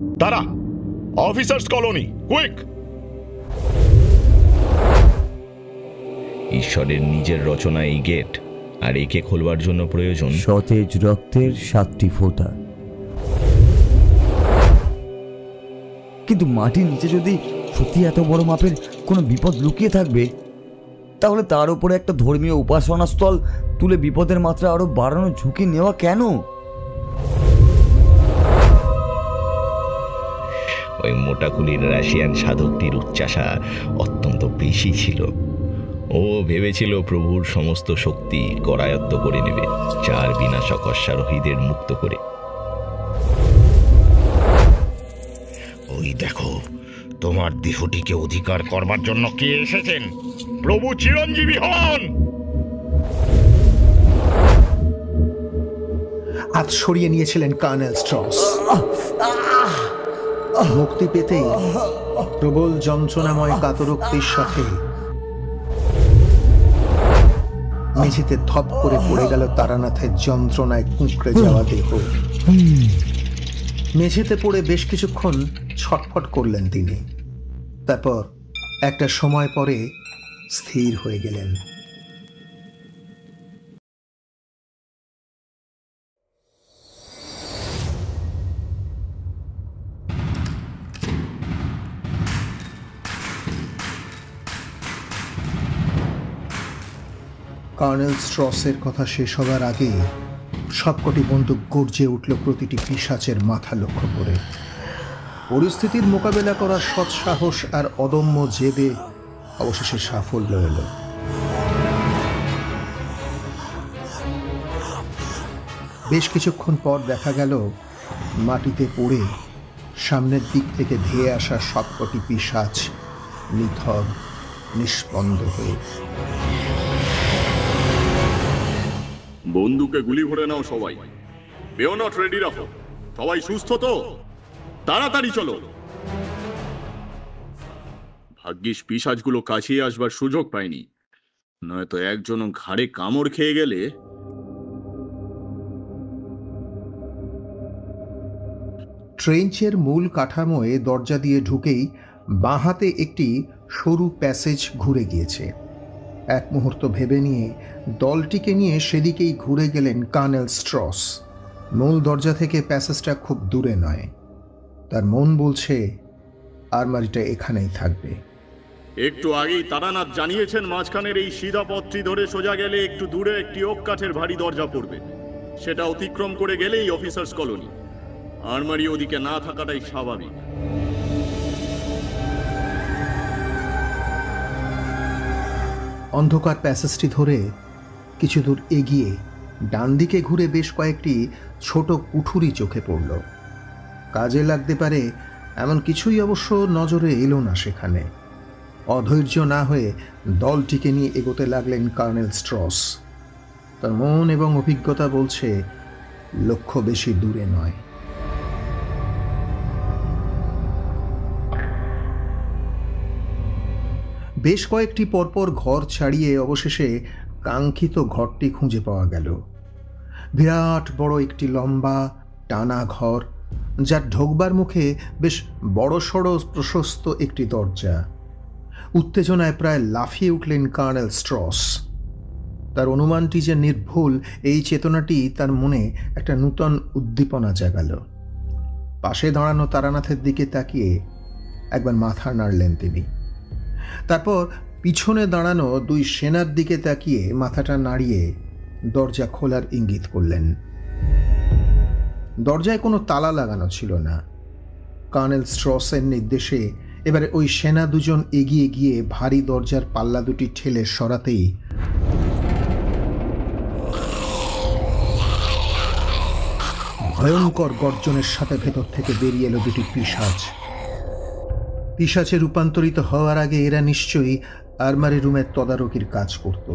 তারা officers colony, quick! ঈশ্বরের নিজের রচনা এই গেট, আর একে খোলবার জন্য প্রয়োজন সতেজ রক্তের 7টি ফোঁটা। কিন্তু মাটির নিচে যদি সত্যি এত বড় মাপের কোনো বিপদ লুকিয়ে থাকবে, তাহলে তার উপরে একটা ধর্মীয় উপাসনাস্থল তুলে বিপদের মাত্রা আরো বাড়ানোর ঝুঁকি নেওয়া কেন? ওই মোটাকুলির রাশিয়ান সাধকটির উচ্চাসা অত্যন্ত বেশি ছিল। ও ভেবেছিল প্রভুর সমস্ত শক্তি করায়ত্ত করে নেবে, 4 বিনাশক অশ্বারোহীদের মুক্ত করে। ওই দেখো, তোমার দেহটিকে অধিকার করবার জন্য কে এসেছেন? প্রভু চিরঞ্জীবী হন! হাত সরিয়ে নিয়েছিলেন কর্নেল স্ট্রস। মুক্তি পেতেই প্রবল যন্ত্রণাময় কাতরোক্তির সাথে মেঝেতে ধপ করে পড়ে গেল তারানাথের যন্ত্রণায় কুঁকড়ে যাওয়া দেহ। মেঝেতে পড়ে বেশ কিছুক্ষণ ছটফট করলেন তিনি। তারপর একটা সময় পরে স্থির হয়ে গেলেন। কর্নেল স্ট্রসের কথা শেষ হবার আগে সবকটি বন্দুক গর্জে উঠল প্রতিটি পিশাচের মাথা লক্ষ্য করে। পরিস্থিতির মোকাবেলা করার সৎসাহস আর অদম্য জেদে অবশেষে সাফল্য এলো। বেশ কিছুক্ষণ পর দেখা গেল মাটিতে পড়ে সামনের দিক থেকে ধেয়ে আসা সবকটি পিশাচ নিথর, নিষ্পন্দ হয়ে। বন্দুকে গুলি ভরে নাও সবাই, বেয়োনেট রেডি রাখো। সবাই সুস্থ তো? তাড়াতাড়ি চলো। ভাগ্যিস পিশাচগুলো কাছে আসবার সুযোগ পায়নি, নয়তো একজন ঘাড়ে কামড় খেয়ে গেলে। ট্রেঞ্চের মূল কাঠামোয় দরজা দিয়ে ঢুকেই বাঁ হাতে একটি সরু প্যাসেজ ঘুরে গিয়েছে। এক মুহূর্ত ভেবে নিয়ে দলটিকে নিয়ে সেদিকেই ঘুরে গেলেন কর্নেল স্ট্রস। মূল দরজা থেকে প্যাসেজটা খুব দূরে নয়। তার মন বলছে আলমারিটা এখানেই থাকবে। একটু আগেই তারানাথ জানিয়েছেন মাঝখানের এই সিধা পথটি ধরে সোজা গেলে একটু দূরে একটি ওক কাঠের ভারী দরজা পড়বে। সেটা অতিক্রম করে গেলেই অফিসার্স কলোনি। আলমারি ওদিকে না থাকাটাই স্বাভাবিক। অন্ধকার প্যাসেজটি ধরে কিছু দূর এগিয়ে ডান দিকে ঘুরে বেশ কয়েকটি ছোট কুঠুরি চোখে পড়ল। কাজে লাগতে পারে এমন কিছুই অবশ্য নজরে এলো না সেখানে। অধৈর্য না হয়ে দলটিকে নিয়ে এগোতে লাগলেন কর্নেল স্ট্রস। তার মন এবং অভিজ্ঞতা বলছে লক্ষ্য বেশি দূরে নয়। বেশ কয়েকটি পরপর ঘর ছাড়িয়ে অবশেষে কাঙ্ক্ষিত ঘরটি খুঁজে পাওয়া গেল। বিরাট বড় একটি লম্বা টানা ঘর, যার ঢোকবার মুখে বেশ বড়সড় প্রশস্ত একটি দরজা। উত্তেজনায় প্রায় লাফিয়ে উঠলেন কর্নেল স্ট্রস। তার অনুমানটি যে নির্ভুল, এই চেতনাটি তার মনে একটা নূতন উদ্দীপনা জাগাল। পাশে দাঁড়ানো তারানাথের দিকে তাকিয়ে একবার মাথা নাড়লেন তিনি। তারপর পিছনে দাঁড়ানো 2 সেনার দিকে তাকিয়ে মাথাটা নাড়িয়ে দরজা খোলার ইঙ্গিত করলেন। দরজায় কোনো তালা লাগানো ছিল না। কর্নেল স্ট্রসের নির্দেশে এবারে ওই সেনা দুজন এগিয়ে গিয়ে ভারী দরজার পাল্লা দুটি ঠেলে সরাতেই ভয়ঙ্কর গর্জনের সাথে ভেতর থেকে বেরিয়ে এলো 2টি পিশাচ। পিশাচে রূপান্তরিত হওয়ার আগে এরা নিশ্চয়ই আলমারি রুমের তদারকির কাজ করত।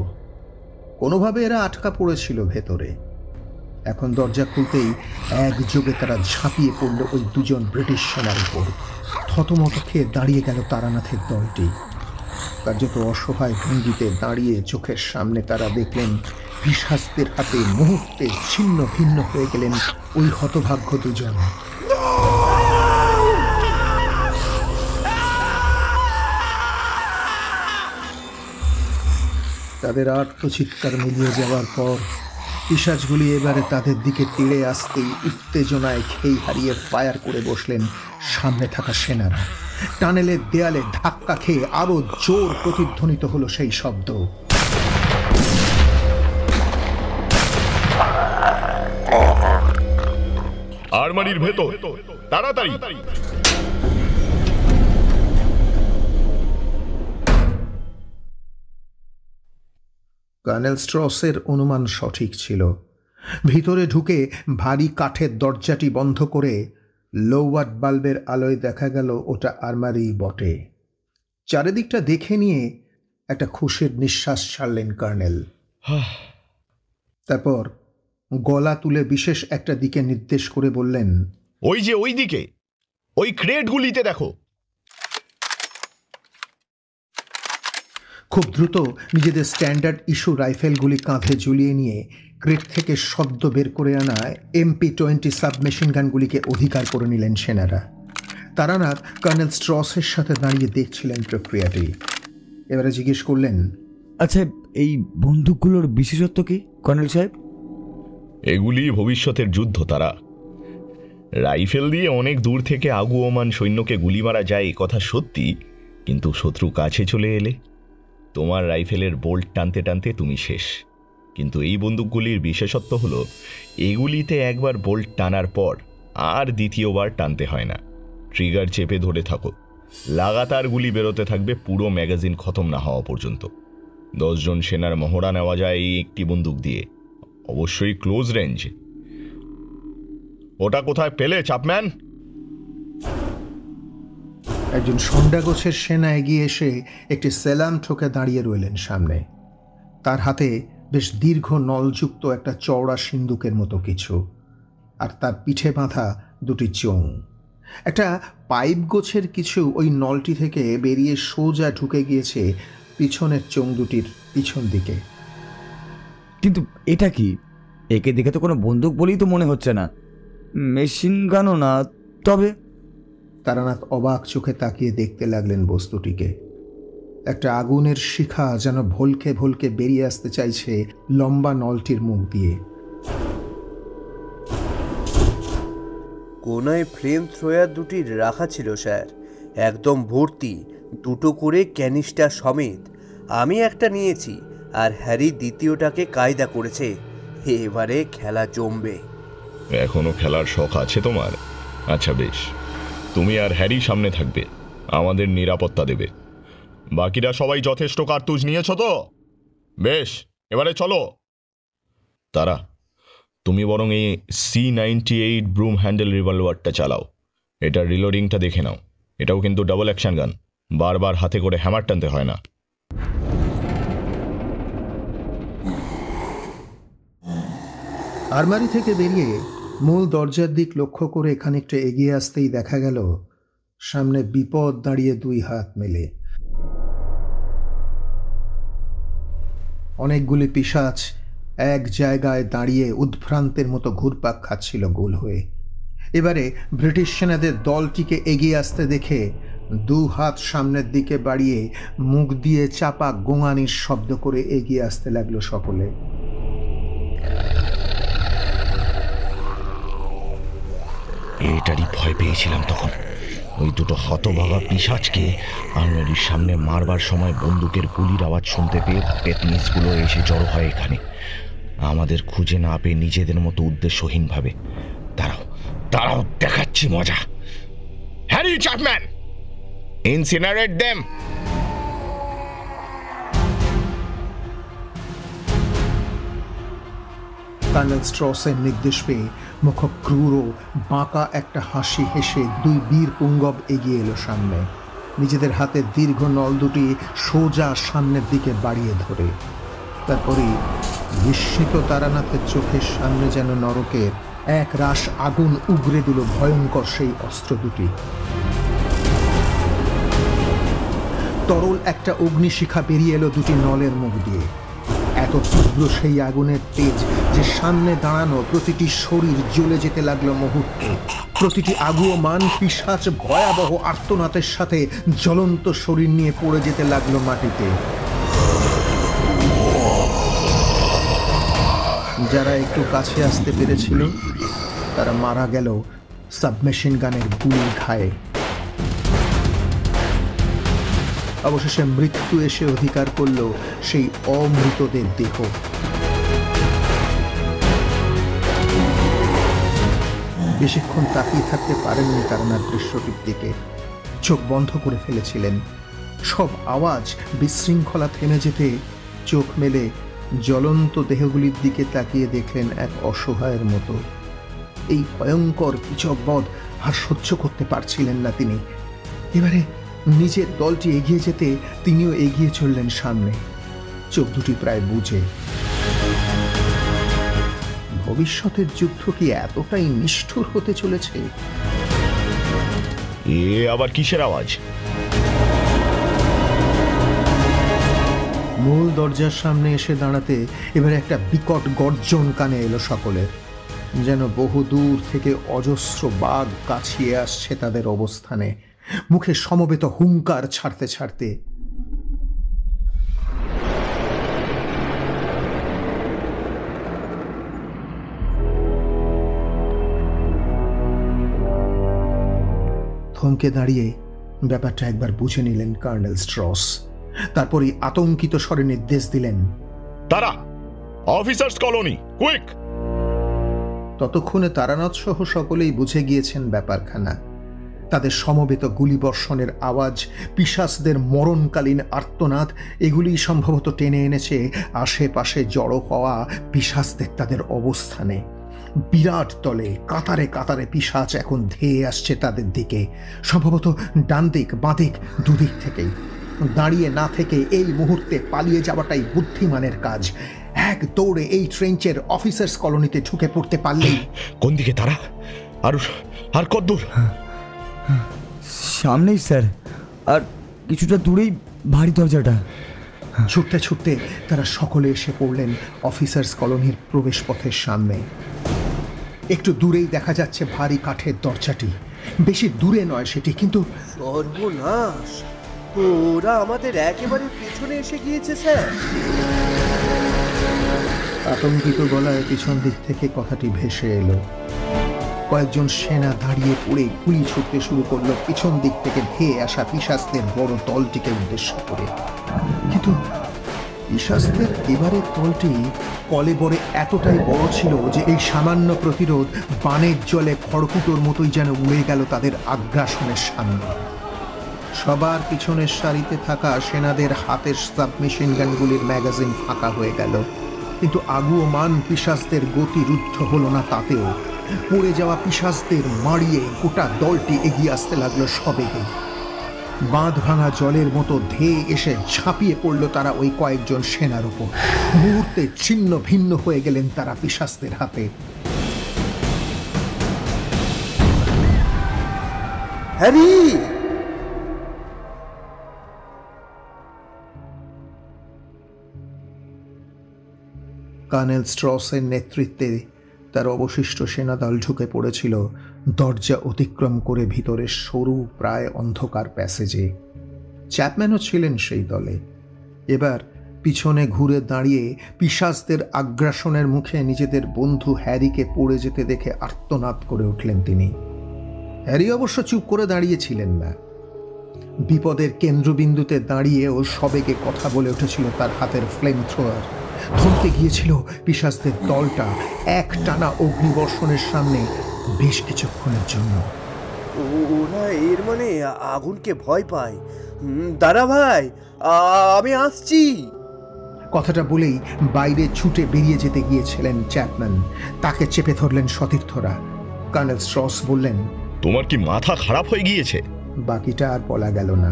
কোনোভাবে এরা আটকা পড়েছিল ভেতরে। এখন দরজা খুলতেই একযোগে তারা ঝাঁপিয়ে পড়ল ওই 2 জন ব্রিটিশ সেনার উপর। থতমত খেয়ে দাঁড়িয়ে গেল তারানাথের দলটি। কার্যত অসহায় ভঙ্গিতে দাঁড়িয়ে চোখের সামনে তারা দেখলেন পিশাচদের হাতে মুহূর্তে ছিন্ন ভিন্ন হয়ে গেলেন ওই হতভাগ্য 2 জন। তাদের আর্তচিৎকার মিলিয়ে যাওয়ার পর পিশাচগুলি এবারে তাদের দিকে তেড়ে আসতেই উত্তেজনায় খেই হারিয়ে ফায়ার করে বসলেন সামনে থাকা সেনারা। টানেলের দেয়ালে ধাক্কা খেয়ে আরো জোর প্রতিধ্বনিত হলো সেই শব্দ। আলমারির ভেতর তাড়াতাড়ি! কর্নেল স্ট্রসের অনুমান সঠিক ছিল। ভিতরে ঢুকে ভারী কাঠের দরজাটি বন্ধ করে লোওয়াট বাল্বের আলোয় দেখা গেল ওটা আলমারি বটে। চারিদিকটা দেখে নিয়ে একটা খুশির নিঃশ্বাস ছাড়লেন কর্নেল। তারপর গলা তুলে বিশেষ একটা দিকে নির্দেশ করে বললেন, ওই যে ওই দিকে, ওই ক্রেটগুলিতে দেখো। খুব দ্রুত নিজেদের স্ট্যান্ডার্ড ইস্যু রাইফেলগুলি কাঁধে ঝুলিয়ে নিয়ে ক্রেট থেকে সদ্য বের করে আনা MP-20 সাবমেশিন গানগুলিকে অধিকার করে নিলেন সেনারা। তারানাথ কর্নেল স্ট্রসের সাথে দাঁড়িয়ে দেখছিলেন প্রক্রিয়াটি। এবারে জিজ্ঞেস করলেন, আচ্ছা, এই বন্দুকগুলোর বিশেষত্ব কি কর্নেল সাহেব? এগুলি ভবিষ্যতের যুদ্ধ তারা। রাইফেল দিয়ে অনেক দূর থেকে আগুয়মান সৈন্যকে গুলি মারা যায়, কথা সত্যি, কিন্তু শত্রু কাছে চলে এলে তোমার রাইফেলের বোল্ট টানতে টানতে তুমি শেষ। কিন্তু এই বন্দুকগুলির বিশেষত্ব হলো এগুলিতে একবার বোল্ট টানার পর আর দ্বিতীয়বার টানতে হয় না। ট্রিগার চেপে ধরে থাকো, লাগাতার গুলি বেরোতে থাকবে পুরো ম্যাগাজিন খতম না হওয়া পর্যন্ত। 10 জন সেনার মহড়া নেওয়া যায় এই একটি বন্দুক দিয়ে, অবশ্যই ক্লোজ রেঞ্জ। ওটা কোথায় পেলে চাপম্যান? একজন সন্ডাগোছের সেনা এগিয়ে এসে একটি সেলাম ঠোকে দাঁড়িয়ে রইলেন সামনে। তার হাতে বেশ দীর্ঘ নলযুক্ত একটা চওড়া সিন্দুকের মতো কিছু, আর তার পিঠে বাঁধা দুটি চোং। একটা পাইপ গোছের কিছু ওই নলটি থেকে বেরিয়ে সোজা ঢুকে গিয়েছে পিছনের চোং দুটির পিছন দিকে। কিন্তু এটা কি? একে দেখে তো কোনো বন্দুক বলেই তো মনে হচ্ছে না, মেশিন গানও না। তবে তারানাথ অবাক চোখে তাকিয়ে দেখতে লাগলেন বস্তুটিকে। একটা আগুনের শিখা যেন ভলকে ভলকে বেরিয়ে আসতে চাইছে লম্বা নলটির মুখ দিয়ে। কোনায় ফ্লেম থ্রোয়ার দুটি রাখা ছিল স্যার, একদম ভর্তি, দুটো করে ক্যানিস্টার সমেত। আমি একটা নিয়েছি, আর হ্যারি দ্বিতীয়টাকে কায়দা করেছে। এবারে খেলা জমবে। এখনো খেলার শখ আছে তোমার? আচ্ছা বেশ, তুমি আর হ্যারি সামনে থাকবে, আমাদের নিরাপত্তা দেবে। বাকিরা সবাই যথেষ্ট কার্তুজ নিয়েছ তো? বেশ, এবারে চলো। তারা, তুমি বরং এই C98 ব্রুম হ্যান্ডেল রিভলভারটা চালাও। এটার রিলোডিংটা দেখে নাও। এটাও কিন্তু ডাবল অ্যাকশন গান, বারবার হাতে করে হ্যামার টানতে হয় না। আলমারি থেকে বেরিয়ে মূল দরজার দিক লক্ষ্য করে খানিকটা এগিয়ে আসতেই দেখা গেল সামনে বিপদ দাঁড়িয়ে দুই হাত মেলে। অনেকগুলি পিশাচ এক জায়গায় দাঁড়িয়ে উদ্ভ্রান্তের মতো ঘুরপাক খাচ্ছিল গোল হয়ে। এবারে ব্রিটিশ সেনাদের দলটিকে এগিয়ে আসতে দেখে দু হাত সামনের দিকে বাড়িয়ে মুখ দিয়ে চাপা গোঙানির শব্দ করে এগিয়ে আসতে লাগলো সকলে। এটারই ভয় পেয়েছিলাম তখন। ওই দুটো হতভাগা পিশাচকে আলমারির সামনে মারবার সময় বন্দুকের গুলির আওয়াজ শুনতে পেয়ে পেতনিসগুলো এসে জড়ো হয় এখানে, আমাদের খুঁজে না পেয়ে নিজেদের মতো উদ্দেশ্যহীনভাবে। দাঁড়াও দাঁড়াও, দেখাচ্ছি মজা। Harry, Chapman, incinerate them. Colonel স্ট্রসের নির্দেশ পেয়ে মুখ ক্রূর বাঁকা একটা হাসি হেসে দুই বীর পুঙ্গব এগিয়ে এলো সামনে, নিজেদের হাতে দীর্ঘ নল দুটি সোজা সামনের দিকে বাড়িয়ে ধরে। তারপরেই বিস্মিত তারানাথের চোখের সামনে যেন নরকের এক রাশ আগুন উগরে দিল ভয়ঙ্কর সেই অস্ত্র দুটি। তরল একটা অগ্নিশিখা বেরিয়ে এলো দুটি নলের মুখ দিয়ে। এত তীব্র সেই আগুনের তেজ যে সামনে দাঁড়ানো প্রতিটি শরীর জ্বলে যেতে লাগলো মুহূর্তে। প্রতিটি আগুয়মান পিশাচ ভয়াবহ আর্তনাদের সাথে জ্বলন্ত শরীর নিয়ে পড়ে যেতে লাগলো মাটিতে। যারা একটু কাছে আসতে পেরেছিল তারা মারা গেল সাবমেশিন গানের গুলির ঘায়ে। অবশেষে মৃত্যু এসে অধিকার করল সেই অমৃতদের দেহ। বেশিক্ষণ তাকিয়ে থাকতে পারেননি কারণ আর দৃশ্যটির দিকে, চোখ বন্ধ করে ফেলেছিলেন। সব আওয়াজ বিশৃঙ্খলা থেমে যেতে চোখ মেলে জ্বলন্ত দেহগুলির দিকে তাকিয়ে দেখলেন এক অসহায়ের মতো। এই ভয়ঙ্কর কিচকবধ আর সহ্য করতে পারছিলেন না তিনি। এবারে নিজের দলটি এগিয়ে যেতে তিনিও এগিয়ে চললেন সামনে, চোখ দুটি প্রায় বুজে। ভবিষ্যতের যুদ্ধ কি এতটাই নিষ্ঠুর হতে চলেছে? এ আবার কিসের আওয়াজ? মূল দরজার সামনে এসে দাঁড়াতে এবারে একটা বিকট গর্জন কানে এলো সকলের, যেন বহু দূর থেকে অজস্র বাঘ কাছিয়ে আসছে তাদের অবস্থানে, মুখে সমবেত হুঙ্কার ছাড়তে ছাড়তে। থমকে দাঁড়িয়ে ব্যাপারটা একবার বুঝে নিলেন কর্নেল স্ট্রস। তারপরই আতঙ্কিত স্বরে নির্দেশ দিলেন, তারা অফিসার্স কলোনি, কুইক! ততক্ষণে তারানাথ সহ সকলেই বুঝে গিয়েছেন ব্যাপারখানা। তাদের সমবেত গুলিবর্ষণের আওয়াজ, পিশাচদের মরণকালীন আর্তনাদ, এগুলি সম্ভবত টেনে এনেছে আশেপাশে জড়ো হওয়া পিশাচদের তাদের অবস্থানে। বিরাট দলে কাতারে কাতারে পিশাচ এখন ধেয়ে আসছে তাদের দিকে, সম্ভবত ডান দিক বাঁ দিক দুদিক থেকেই। দাঁড়িয়ে না থেকে এই মুহূর্তে পালিয়ে যাওয়াটাই বুদ্ধিমানের কাজ। এক দৌড়ে এই ট্রেঞ্চের অফিসার্স কলোনিতে ঢুকে পড়তে পারলেই। কোন দিকে তারা? আর কত দূর? সামনেই স্যার, আর কিছুটা দূরেই ভারী দরজাটা। ছুটতে ছুটতে তারা সকলে এসে পড়লেন অফিসার্স কলোনির প্রবেশপথের সামনে। একটু দূরেই দেখা যাচ্ছে ভারী কাঠের দরজাটি, বেশি দূরে নয় সেটি, কিন্তু সর্বনাশ, ওরা আমাদের একেবারে পিছনে এসে গিয়েছে স্যার। আতঙ্কিত গলায় পিছন দিক থেকে কথাটি ভেসে এলো। কয়েকজন সেনা দাঁড়িয়ে পড়ে গুলি ছুটতে শুরু করলো পিছন দিক থেকে ধেয়ে আসা পিশাচদের বড় দলটিকে উদ্দেশ্য করে। কিন্তু পিশাচদের এবারের দলটি কলেবরে এতটাই বড় ছিল যে এই সামান্য প্রতিরোধ বানের জলে খড়কুটোর মতোই যেন উড়ে গেল তাদের আগ্রাসনের সামনে। সবার পিছনের সারিতে থাকা সেনাদের হাতের সাবমেশিন গানগুলির ম্যাগাজিন ফাঁকা হয়ে গেল, কিন্তু আগুয়মান পিশাচদের গতি রুদ্ধ হলো না তাতেও। পড়ে যাওয়া পিশাচদের মারিয়ে গোটা দলটি এগিয়ে আসতে লাগলো সবেগে। বাঁধ ভাঙা জলের মতো ধেয়ে এসে ঝাঁপিয়ে পড়ল তারা ওই কয়েকজন সেনার উপর। মুহূর্তে ছিন্ন ভিন্ন হয়ে গেলেন তারা পিশাচদের হাতে। হ্যারি! কর্নেল স্ট্রসের নেতৃত্বে তার অবশিষ্ট সেনাদল ঢুকে পড়েছিল দরজা অতিক্রম করে ভিতরের সরু প্রায় অন্ধকার প্যাসেজে। চ্যাপম্যানও ছিলেন সেই দলে। এবার পিছনে ঘুরে দাঁড়িয়ে পিশাচদের আগ্রাসনের মুখে নিজেদের বন্ধু হ্যারিকে পড়ে যেতে দেখে আর্তনাদ করে উঠলেন তিনি। হ্যারি অবশ্য চুপ করে দাঁড়িয়েছিলেন না। বিপদের কেন্দ্রবিন্দুতে দাঁড়িয়ে ও সবেগে কথা বলে উঠেছিল তার হাতের ফ্লেম থ্রোয়ার। থমকে গিয়েছিল পিশাচদের দলটা এক টানা অগ্নিবর্ষণের সামনে বেশ কিছুক্ষণের জন্য। ওরা এর মানে আগুনকে ভয় পায়। দাঁড়া ভাই, আমি আসছি। কথাটা বলেই বাইরে ছুটে বেরিয়ে যেতে গিয়েছিলেন চ্যাপম্যান। তাকে চেপে ধরলেন সতীর্থরা। কর্নেল স্ট্রস বললেন, তোমার কি মাথা খারাপ হয়ে গিয়েছে? বাকিটা আর বলা গেল না।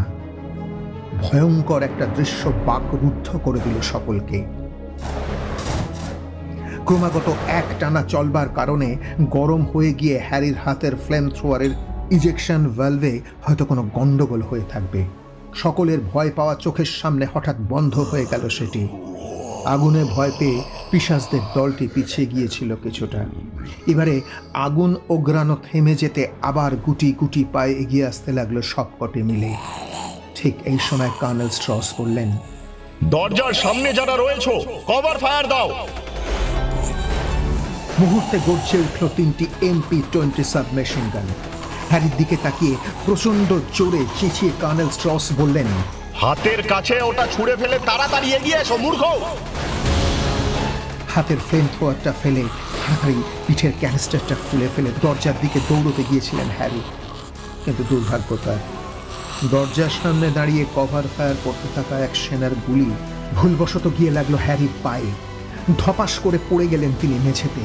ভয়ঙ্কর একটা দৃশ্য বাকরুদ্ধ করে দিল সকলকে। ক্রমাগত এক টানা চলবার কারণে গরম হয়ে গিয়ে হ্যারির হাতের ফ্লেম থ্রোয়ারের ইজেকশন ভালভে হয়তো কোনো গন্ডগোল হয়ে থাকবে। সকলের ভয় পাওয়া চোখের সামনে হঠাৎ বন্ধ হয়ে গেল সেটি। আগুনে ভয় পেয়ে পিশাচদের দলটি পিছিয়ে গিয়েছিল কিছুটা। এবারে আগুন ওগ্রানো থেমে যেতে আবার গুটি গুটি পায়ে এগিয়ে আসতে লাগলো সবকটি মিলে। ঠিক এই সময় কর্নেল স্ট্রস বললেন, দরজার সামনে যারা রয়েছো কভার ফায়ার দাও। মুহূর্তে গর্জে উঠল 3টি MP-20 সাবমেশিন গান। হ্যারির দিকে তাকিয়ে প্রচন্ড জোরে চেঁচিয়ে কর্নেল স্ট্রস বললেন, হাতের কাছে ওটা ছুঁড়ে ফেলে তাড়াতাড়ি এগিয়ে এসো মূর্খ। হাতের ফ্লেম থ্রোয়ারটা ফেলে তাড়াতাড়ি পিঠের ক্যানিস্টারটা খুলে ফেলে দরজার দিকে দৌড়তে গিয়েছিলেন হ্যারি। কিন্তু দুর্ভাগ্য তার, দরজার সামনে দাঁড়িয়ে কভার ফায়ার করতে থাকা এক সেনার গুলি ভুলবশত গিয়ে লাগলো হ্যারির পায়ে। ধপাস করে পড়ে গেলেন তিনি মেঝেতে।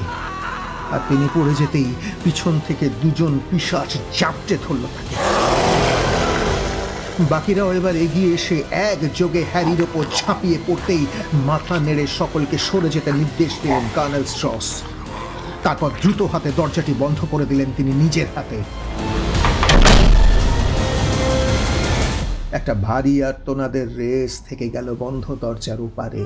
আর তিনি পড়ে যেতেই পিছন থেকে 2জন পিশাচ জাপটে ধরল তাকে। বাকিরাও এবার এগিয়ে এসে একযোগে হ্যারির ওপর ঝাঁপিয়ে পড়তেই মাথা নেড়ে সকলকে সরে যেতে নির্দেশ দিলেন কর্নেল স্ট্রস। তারপর দ্রুত হাতে দরজাটি বন্ধ করে দিলেন তিনি নিজের হাতে। একটা ভারী আর্তনাদের রেস থেকে গেল বন্ধ দরজার ওপারে।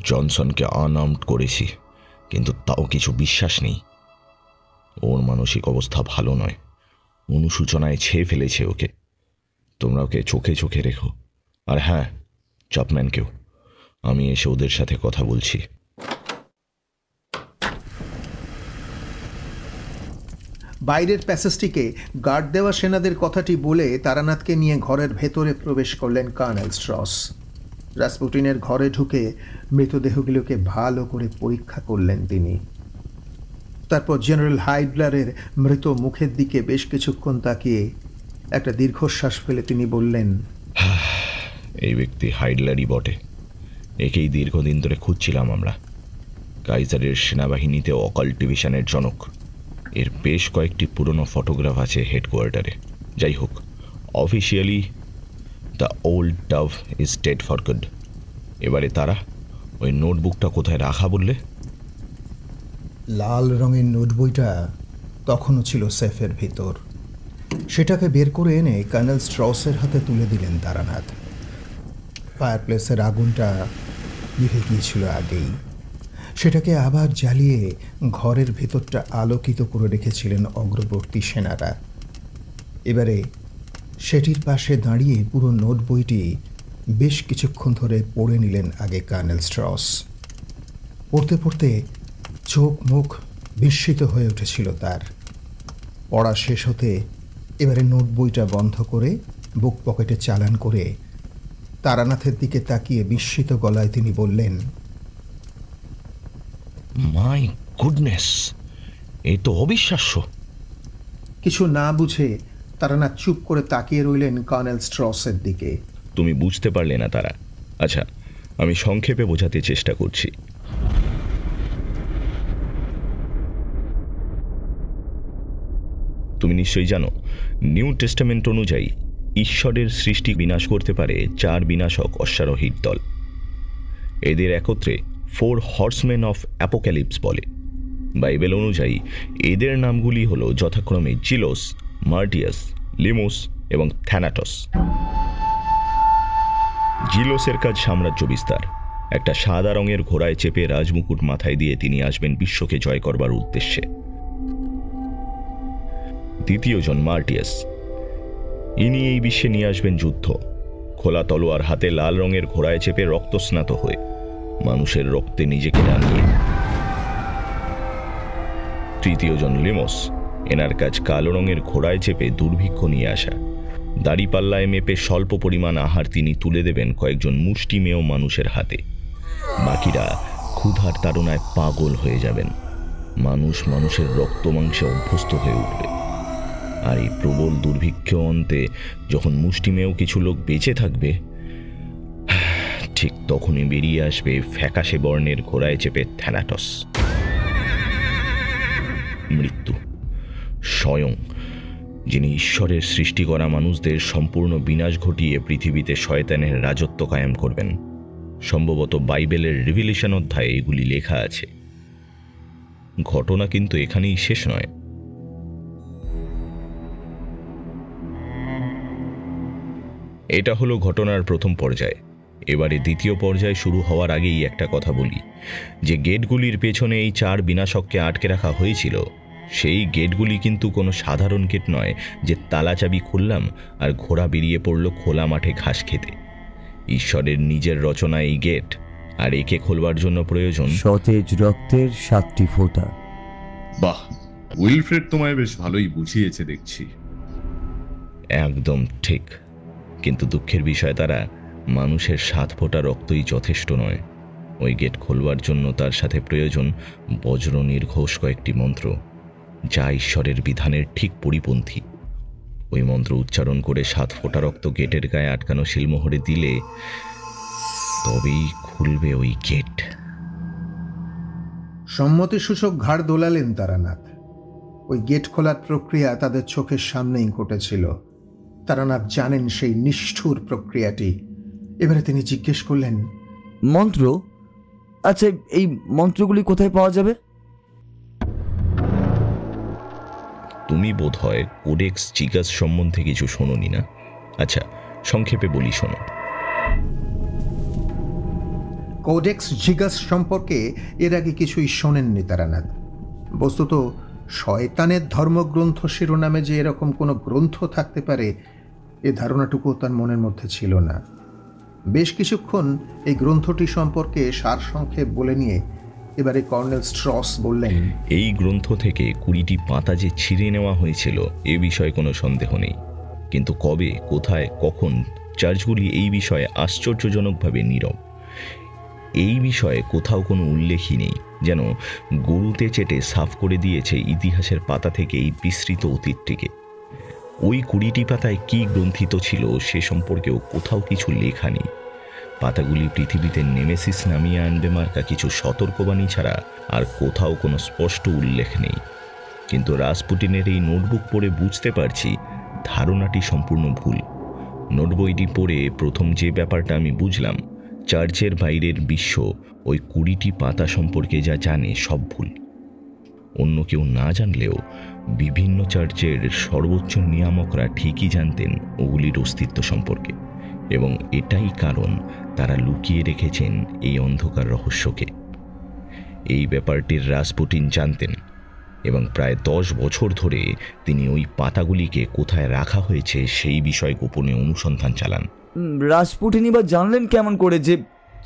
জনসনকে আনআর্মড করেছি, কিন্তু তাও কিছু বিশ্বাস নেই। ওর মানসিক অবস্থা ভালো নয়, অনুশোচনায় ছেয়ে ফেলেছে ওকে। তোমরা ওকে চোখে চোখে রেখো। আর হ্যাঁ, চাপম্যানকেও। আমি এসে ওদের সাথে কথা বলছি। বাইরের প্যাসেজটিকে গার্ড দেওয়া সেনাদের কথাটি বলে তারানাথকে নিয়ে ঘরের ভেতরে প্রবেশ করলেন কর্নেল স্ট্রস। রাসপুটিনের ঘরে ঢুকে মৃতদেহগুলোকে ভালো করে পরীক্ষা করলেন তিনি। তারপর জেনারেল হাইডলারের মৃত মুখের দিকে বেশ কিছুক্ষণ তাকিয়ে একটা দীর্ঘশ্বাস ফেলে তিনি বললেন, এই ব্যক্তি হাইডলারই বটে। একেই দীর্ঘদিন ধরে খুঁজছিলাম আমরা। কাইজারের সেনাবাহিনীতে অকাল্ট ডিভিশনের জনক। এর বেশ কয়েকটি পুরনো ফটোগ্রাফ আছে হেডকোয়ার্টারে। যাই হোক, officially the old Dove is dead for good. এবারে তারা ওই নোটবুকটা কোথায় রাখা বললে? লাল রঙের নোটবইটা তখনও ছিল সেফের ভিতর। সেটাকে বের করে এনে কর্নেল স্ট্রসের হাতে তুলে দিলেন তারানাথ। ফায়ারপ্লেসের আগুনটা নিভে গিয়েছিল আগেই। সেটাকে আবার জ্বালিয়ে ঘরের ভেতরটা আলোকিত করে রেখেছিলেন অগ্রবর্তী সেনারা। এবারে সেটির পাশে দাঁড়িয়ে পুরো নোট বইটি বেশ কিছুক্ষণ ধরে পড়ে নিলেন আগে কর্নেল স্ট্রস। পড়তে পড়তে চোখ মুখ বিস্মিত হয়ে উঠেছিল তার। পড়া শেষ হতে এবারে নোট বইটা বন্ধ করে বুক পকেটে চালান করে তারানাথের দিকে তাকিয়ে বিস্মিত গলায় তিনি বললেন, মাই গুডনেস, এ তো অবিশ্বাস্য। কিছু না বুঝে তারানাথ চুপ করে তাকিয়ে রইলেন কর্নেল স্ট্রসের দিকে। তুমি বুঝতে পারলে না তারা? আচ্ছা, আমি সংক্ষেপে বোঝাতে চেষ্টা করছি। তুমি নিশ্চয়ই জানো, নিউ টেস্টামেন্ট অনুযায়ী ঈশ্বরের সৃষ্টি বিনাশ করতে পারে 4 বিনাশক অশ্বারোহীর দল। এদের একত্রে 4 হর্সম্যান অফ অ্যাপোক্যালিপস বলে। বাইবেল অনুযায়ী এদের নামগুলি হল যথাক্রমে জিলোস, মার্টিয়াস, লিমোস এবং থ্যানাটস। জিলোসের কাজ সাম্রাজ্য বিস্তার। একটা সাদা রঙের ঘোড়ায় চেপে রাজমুকুট মাথায় দিয়ে তিনি আসবেন বিশ্বকে জয় করবার উদ্দেশ্যে। দ্বিতীয়জন মার্টিয়াস, ইনি এই বিশ্বে নিয়ে আসবেন যুদ্ধ, খোলা তলোয়ার হাতে লাল রঙের ঘোড়ায় চেপে রক্তস্নাত হয়ে, মানুষের রক্তে নিজেকে রাঙিয়ে। তৃতীয়জন লিমোস, এনার কাজ কালো রঙের ঘোড়ায় চেপে দুর্ভিক্ষ নিয়ে আসা। দাড়িপাল্লায় মেপে স্বল্প পরিমাণ আহার তিনি তুলে দেবেন কয়েকজন মুষ্টিমেয় মানুষের হাতে। বাকিরা ক্ষুধার তাড়নায় পাগল হয়ে যাবেন। মানুষ মানুষের রক্ত মাংসে অভ্যস্ত হয়ে উঠবে। আর এই প্রবল দুর্ভিক্ষ অন্তে যখন মুষ্টিমেয় কিছু লোক বেঁচে থাকবে, ঠিক তখনই বেরিয়ে আসবে ফ্যাকাশে বর্ণের ঘোড়ায় চেপে থ্যানাটস। মৃত্যু স্বয়ং, যিনি ঈশ্বরের সৃষ্টি করা মানুষদের সম্পূর্ণ বিনাশ ঘটিয়ে পৃথিবীতে শয়তানের রাজত্ব কায়েম করবেন। সম্ভবত বাইবেলের রিভিলেশন অধ্যায়ে এগুলি লেখা আছে। ঘটনা কিন্তু এখানেই শেষ নয়। এটা হলো ঘটনার প্রথম পর্যায়। এবারে দ্বিতীয় পর্যায় শুরু হওয়ার আগেই একটা কথা বলি, যে গেটগুলির পেছনে এই 4 বিনাশককে আটকে রাখা হয়েছিল, সেই গেটগুলি কিন্তু কোনো সাধারণ গেট নয় যে তালা চাবি খুললাম আর ঘোড়া বেরিয়ে পড়ল খোলা মাঠে ঘাস খেতে। ঈশ্বরের নিজের রচনা এই গেট, আর একে খোলবার জন্য প্রয়োজন সতেজ রক্তের 7টি ফোঁটা। বাহ, উইলফ্রেড তোমায় বেশ ভালোই বুঝিয়েছে দেখছি। একদম ঠিক, কিন্তু দুঃখের বিষয় তারা মানুষের 7 ফোঁটা রক্তই যথেষ্ট নয়। ওই গেট খোলবার জন্য তার সাথে প্রয়োজন বজ্র নির্ঘোষ কয়েকটি মন্ত্র, যা ঈশ্বরের বিধানের ঠিক পরিপন্থী। ওই মন্ত্র উচ্চারণ করে 7 ফোঁটা রক্ত গেটের গায়ে আটকানো শিলমোহরে দিলে তবেই খুলবে ওই গেট। সম্মতিসূচক ঘাড় দোলালেন তারানাথ। ওই গেট খোলার প্রক্রিয়া তাদের চোখের সামনেই ঘটেছিল। তারানাথ জানেন সেই নিষ্ঠুর প্রক্রিয়াটি। এবারে তিনি জিজ্ঞেস করলেন, মন্ত্র? আচ্ছা, এই মন্ত্রগুলি কোথায় পাওয়া যাবে? তুমি বোধহয় কোডেক্স জিগাস সম্বন্ধে কিছু শোনোনি না? আচ্ছা, সংক্ষেপে বলি শোনো। কোডেক্স জিগাস সম্পর্কে এর আগে কিছুই শোনেননি তারানাথ। বস্তুত শয়তানের ধর্মগ্রন্থ শিরোনামে যে এরকম কোনো গ্রন্থ থাকতে পারে, এ ধারণাটুকুও তার মনের মধ্যে ছিল না। বেশ কিছুক্ষণ এই গ্রন্থটি সম্পর্কে সারসংক্ষেপ বলে নিয়ে এবারে কর্নেল স্ট্রস বললেন, এই গ্রন্থ থেকে 20টি পাতা যে ছিঁড়ে নেওয়া হয়েছিল এ বিষয়ে কোনো সন্দেহ নেই, কিন্তু কবে, কোথায়, কখন চার্চগুলি এই বিষয়ে আশ্চর্যজনকভাবে নীরব। এই বিষয়ে কোথাও কোনো উল্লেখই নেই, যেন গরুতে চেটে সাফ করে দিয়েছে ইতিহাসের পাতা থেকে এই বিস্তৃত অতীতটিকে। ওই 20টি পাতায় কি গ্রন্থিত ছিল সে সম্পর্কেও কোথাও কিছু লেখা নেই। পাতাগুলি পৃথিবীতে নেমেসিস নামিয়ে আনবে মার্কা কিছু সতর্কবাণী ছাড়া আর কোথাও কোনো স্পষ্ট উল্লেখ নেই। কিন্তু রাসপুটিনের এই নোটবুক পড়ে বুঝতে পারছি ধারণাটি সম্পূর্ণ ভুল। নোটবইটি পড়ে প্রথম যে ব্যাপারটা আমি বুঝলাম, চার্চের বাইরের বিশ্ব ওই 20টি পাতা সম্পর্কে যা জানে সব ভুল। অন্য কেউ না জানলেও বিভিন্ন চার্চের সর্বোচ্চ নিয়ামকরা ঠিকই জানতেন ওগুলির অস্তিত্ব সম্পর্কে, এবং এটাই কারণ তারা লুকিয়ে রেখেছেন এই অন্ধকার রহস্যকে। এই ব্যাপারটির রাসপুটিন জানতেন, এবং প্রায় 10 বছর ধরে তিনি ওই পাতাগুলিকে কোথায় রাখা হয়েছে সেই বিষয়ে গোপনে অনুসন্ধান চালান। রাসপুটিনই বা জানলেন কেমন করে যে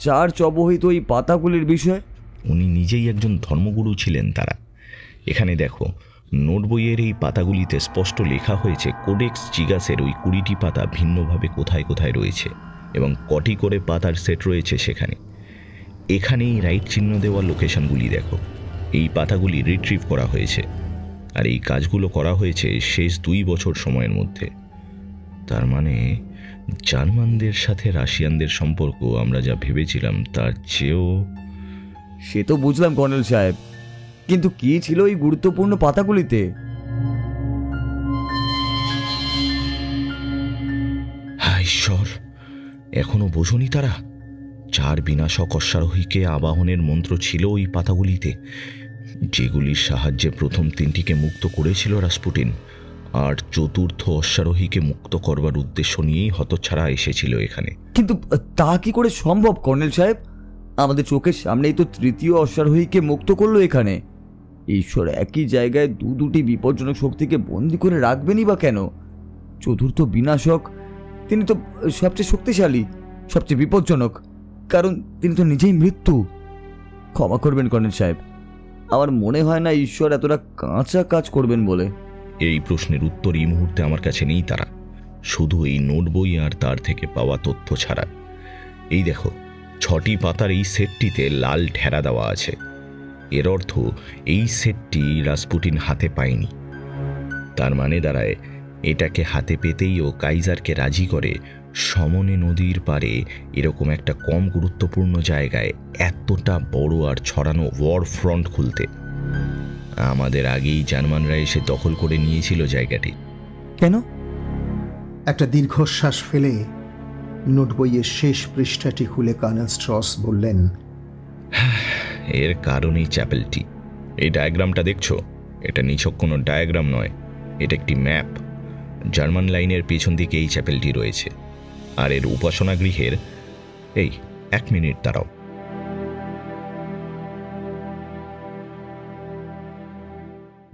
চার্চ অবহিত এই পাতাগুলির বিষয়ে? উনি নিজেই একজন ধর্মগুরু ছিলেন তারা। এখানে দেখো, নোট বইয়ের এই পাতাগুলিতে স্পষ্ট লেখা হয়েছে কোডেক্স জিগাসের ওই 20টি পাতা ভিন্নভাবে কোথায় কোথায় রয়েছে এবং কটি করে পাতার সেট রয়েছে সেখানে। এখানেই রাইট চিহ্ন দেওয়া লোকেশনগুলি দেখো। এই পাতাগুলি রিট্রিভ করা হয়েছে, আর এই কাজগুলো করা হয়েছে শেষ 2 বছর সময়ের মধ্যে। তার মানে জার্মানদের সাথে রাশিয়ানদের সম্পর্ক আমরা যা ভেবেছিলাম তার চেয়েও। সে তো বুঝলাম কর্নেল সাহেব, কিন্তু কি ছিল এই গুরুত্বপূর্ণ পাতাগুলিতে? হ্যাঁ ঈশ্বর, এখনো বোঝনি তারা? 4 বিনাশক অশ্বারোহীকে আবাহনের মন্ত্র ছিল ওই পাতাগুলিতে, যেগুলির সাহায্যে প্রথম 3টিকে মুক্ত করেছিল রাসপুটিন, আর 4র্থ অশ্বারোহীকে মুক্ত করবার উদ্দেশ্য নিয়েই হতচ্ছাড়া এসেছিল এখানে। কিন্তু তা কি করে সম্ভব কর্নেল সাহেব? আমাদের চোখের সামনেই তো 3য় অশ্বারোহীকে মুক্ত করলো এখানে। ঈশ্বর একই জায়গায় দুটি বিপজ্জনক শক্তিকে বন্দি করে রাখবেনই বা কেন? 4র্থ বিনাশক, তিনি তো সবচেয়ে শক্তিশালী, সবচেয়ে বিপজ্জনক, কারণ তিনি তো নিজেই মৃত্যু। ক্ষমা করবেন কর্নেল সাহেব, আমার মনে হয় না ঈশ্বর এতটা কাঁচা কাজ করবেন বলে। এই প্রশ্নের উত্তর এই মুহূর্তে আমার কাছে নেই তারা, শুধু এই নোট বই আর তার থেকে পাওয়া তথ্য ছাড়া। এই দেখো, 6টি পাতার এই সেটটিতে লাল ঠেরা দেওয়া আছে। এর অর্থ এই সেটটি রাসপুটিন হাতে পায়নি। তার মানে দাঁড়ায়, এটাকে হাতে পেতেই ও কাইজারকে রাজি করে সমনে নদীর পারে এরকম একটা কম গুরুত্বপূর্ণ জায়গায় এতটা বড় আর ছড়ানো ওয়ার ফ্রন্ট খুলতে। আমাদের আগেই জার্মানরা এসে দখল করে নিয়েছিল জায়গাটি। কেন? একটা দীর্ঘশ্বাস ফেলে নোট বইয়ের শেষ পৃষ্ঠাটি খুলে কর্নেল স্ট্রস বললেন, এর কারণেই চ্যাপেলটি। এই ডায়াগ্রামটা দেখছো? এটা নিছক কোনো ডায়াগ্রাম নয়, এটা একটি ম্যাপ। জার্মান লাইনের পেছন দিকে এই চ্যাপেলটি রয়েছে, আর এর উপাসনা গৃহের এই 1 মিনিট দাঁড়াও।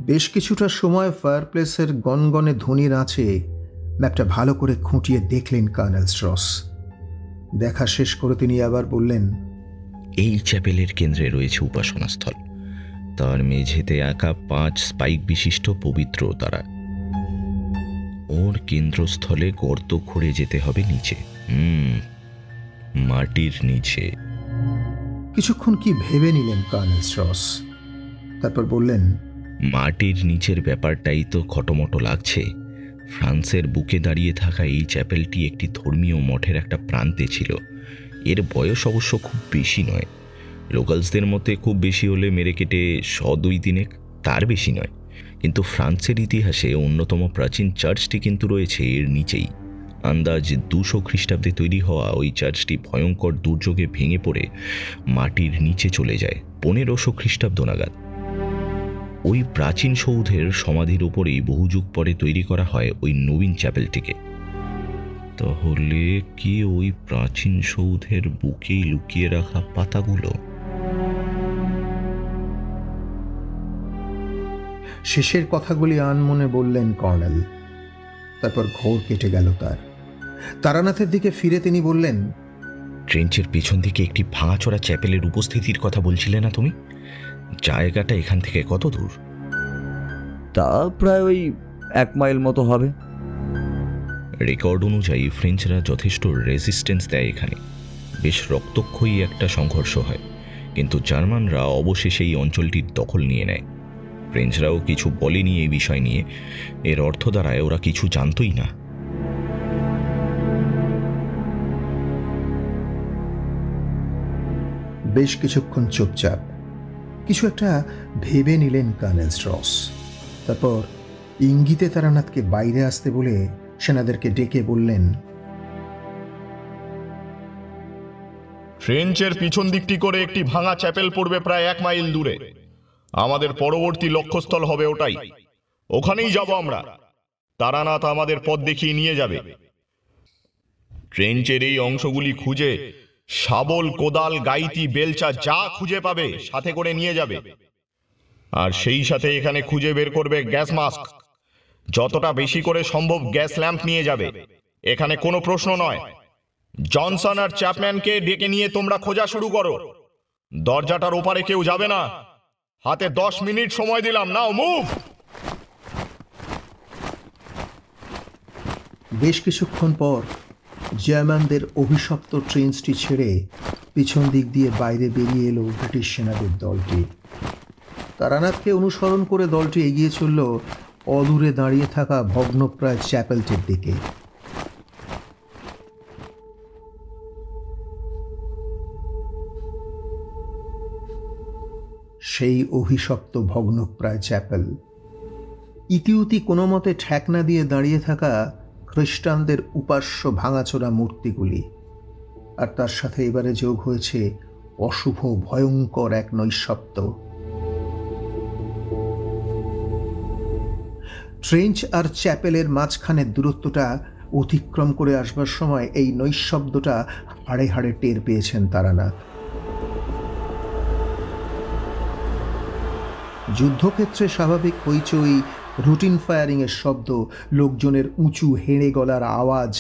বেশ কিছুটা সময় ফায়ারপ্লেসের গনগনে ধ্বনির আছে ম্যাপটা ভালো করে খুঁটিয়ে দেখলেন কর্নেল স্ট্রস। দেখা শেষ করে তিনি আবার বললেন, এই চ্যাপেলের কেন্দ্রে রয়েছে উপাসনাস্থল। তার মেঝেতে আঁকা 5 স্পাইক বিশিষ্ট পবিত্র তারা। ওর কেন্দ্রস্থলে গর্ত খুঁড়ে যেতে হবে নিচে, মাটির নিচে। কিছুক্ষণ কি ভেবে নিলেন কর্নেল স্ট্রস, তারপর বললেন, মাটির নিচের ব্যাপারটাই তো খটোমটো লাগছে। ফ্রান্সের বুকে দাঁড়িয়ে থাকা এই চ্যাপেলটি একটি ধর্মীয় মঠের একটা প্রান্তে ছিল। এর বয়স অবশ্য খুব বেশি নয়। লোকালসদের মতে খুব বেশি হলে মেরে কেটে 100-2 তার বেশি নয়। কিন্তু ফ্রান্সের ইতিহাসে অন্যতম প্রাচীন চার্চটি কিন্তু রয়েছে এর নিচেই। আন্দাজ 200 খ্রিস্টাব্দে তৈরি হওয়া ওই চার্চটি ভয়ঙ্কর দুর্যোগে ভেঙে পড়ে মাটির নিচে চলে যায় 1500 খ্রিস্টাব্দ নাগাদ। ওই প্রাচীন সৌধের সমাধির উপরেই বহু যুগ পরে তৈরি করা হয় ওই নবীন চ্যাপেলটিকে। তাহলে কি ওই প্রাচীন সৌধের বুকেই লুকিয়ে রাখা পাতাগুলো? শেষের কথাগুলি আনমনে বললেন কর্নেল। তারপর ঘোর কেটে গেল তার। তারানাথের দিকে ফিরে তিনি বললেন, ট্রেঞ্চের পেছন দিকে একটি ভাঙাচোরা চ্যাপেলের উপস্থিতির কথা বলছিলে না তুমি? জায়গাটা এখান থেকে কত দূর? তা প্রায় ওই 1 মাইল মতো হবে। রেকর্ড অনুযায়ী ফ্রেঞ্চরা যথেষ্ট রেজিস্ট্যান্স দেয় এখানে। বেশ রক্তক্ষয়ী একটা সংঘর্ষ হয়, কিন্তু জার্মানরা অবশেষে এই অঞ্চলটির দখল নিয়ে নেয়। ফ্রেঞ্চরাও কিছু বলেনি এই বিষয় নিয়ে। এর অর্থ দ্বারায় ওরা কিছু জানতই না। বেশ কিছুক্ষণ চুপচাপ কিছু একটা ভেবে নিলেন কর্নেল স্ট্রস। তারপর ইঙ্গিতে তারানাথকে বাইরে আসতে বলে সেনাদেরকে ডেকে বললেন, ট্রেঞ্চের পিছন দিকটি করে একটি ভাঙা চ্যাপেল পড়বে প্রায় 1 মাইল দূরে। আমাদের পরবর্তী লক্ষ্যস্থল হবে ওটাই। ওখানেই যাব আমরা। তারানাথ আমাদের পথ দেখিয়ে নিয়ে যাবে। ট্রেঞ্চের এই অংশগুলি খুঁজে শাবল, কোদাল, গাইতি, বেলচা যা খুঁজে পাবে সাথে করে নিয়ে যাবে। আর সেই সাথে এখানে খুঁজে বের করবে গ্যাস মাস্ক। যতটা বেশি করে সম্ভব গ্যাস ল্যাম্প নিয়ে যাবে। এখানে কোনো প্রশ্ন নয়। জনসন আর চ্যাপম্যানকে ডেকে নিয়ে তোমরা খোঁজা শুরু করো। দরজাটার ওপারে কেউ যাবে না। হাতে 10 মিনিট সময় দিলাম, নাও মুভ। বেশ কিছুক্ষণ পর জার্মানদের অভিশপ্ত ট্রেঞ্চটি ছেড়ে পিছন দিক দিয়ে বাইরে বেরিয়ে এলো ব্রিটিশ সেনাদের দলটি। তারানাথকে অনুসরণ করে দলটি এগিয়ে চলল অদূরে দাঁড়িয়ে থাকা ভগ্নপ্রায় চ্যাপেলটির দিকে। সেই অভিশপ্ত ভগ্নপ্রায় চ্যাপেল, ইতিউতি কোনো মতে ঠেকনা দিয়ে দাঁড়িয়ে থাকা খ্রিস্টানদের উপাস্য ভাঙাচোরা মূর্তিগুলি, আর তার সাথে এবারে যোগ হয়েছে অশুভ ভয়ঙ্কর এক নৈশব্দ। ট্রেঞ্চ আর চ্যাপেলের মাঝখানের দূরত্বটা অতিক্রম করে আসবার সময় এই নৈশব্দটা হাড়ে হাড়ে টের পেয়েছেন তারানাথ। যুদ্ধক্ষেত্রে স্বাভাবিক হইচই, রুটিন ফায়ারিংয়ের শব্দ, লোকজনের উঁচু হেঁড়ে গলার আওয়াজ,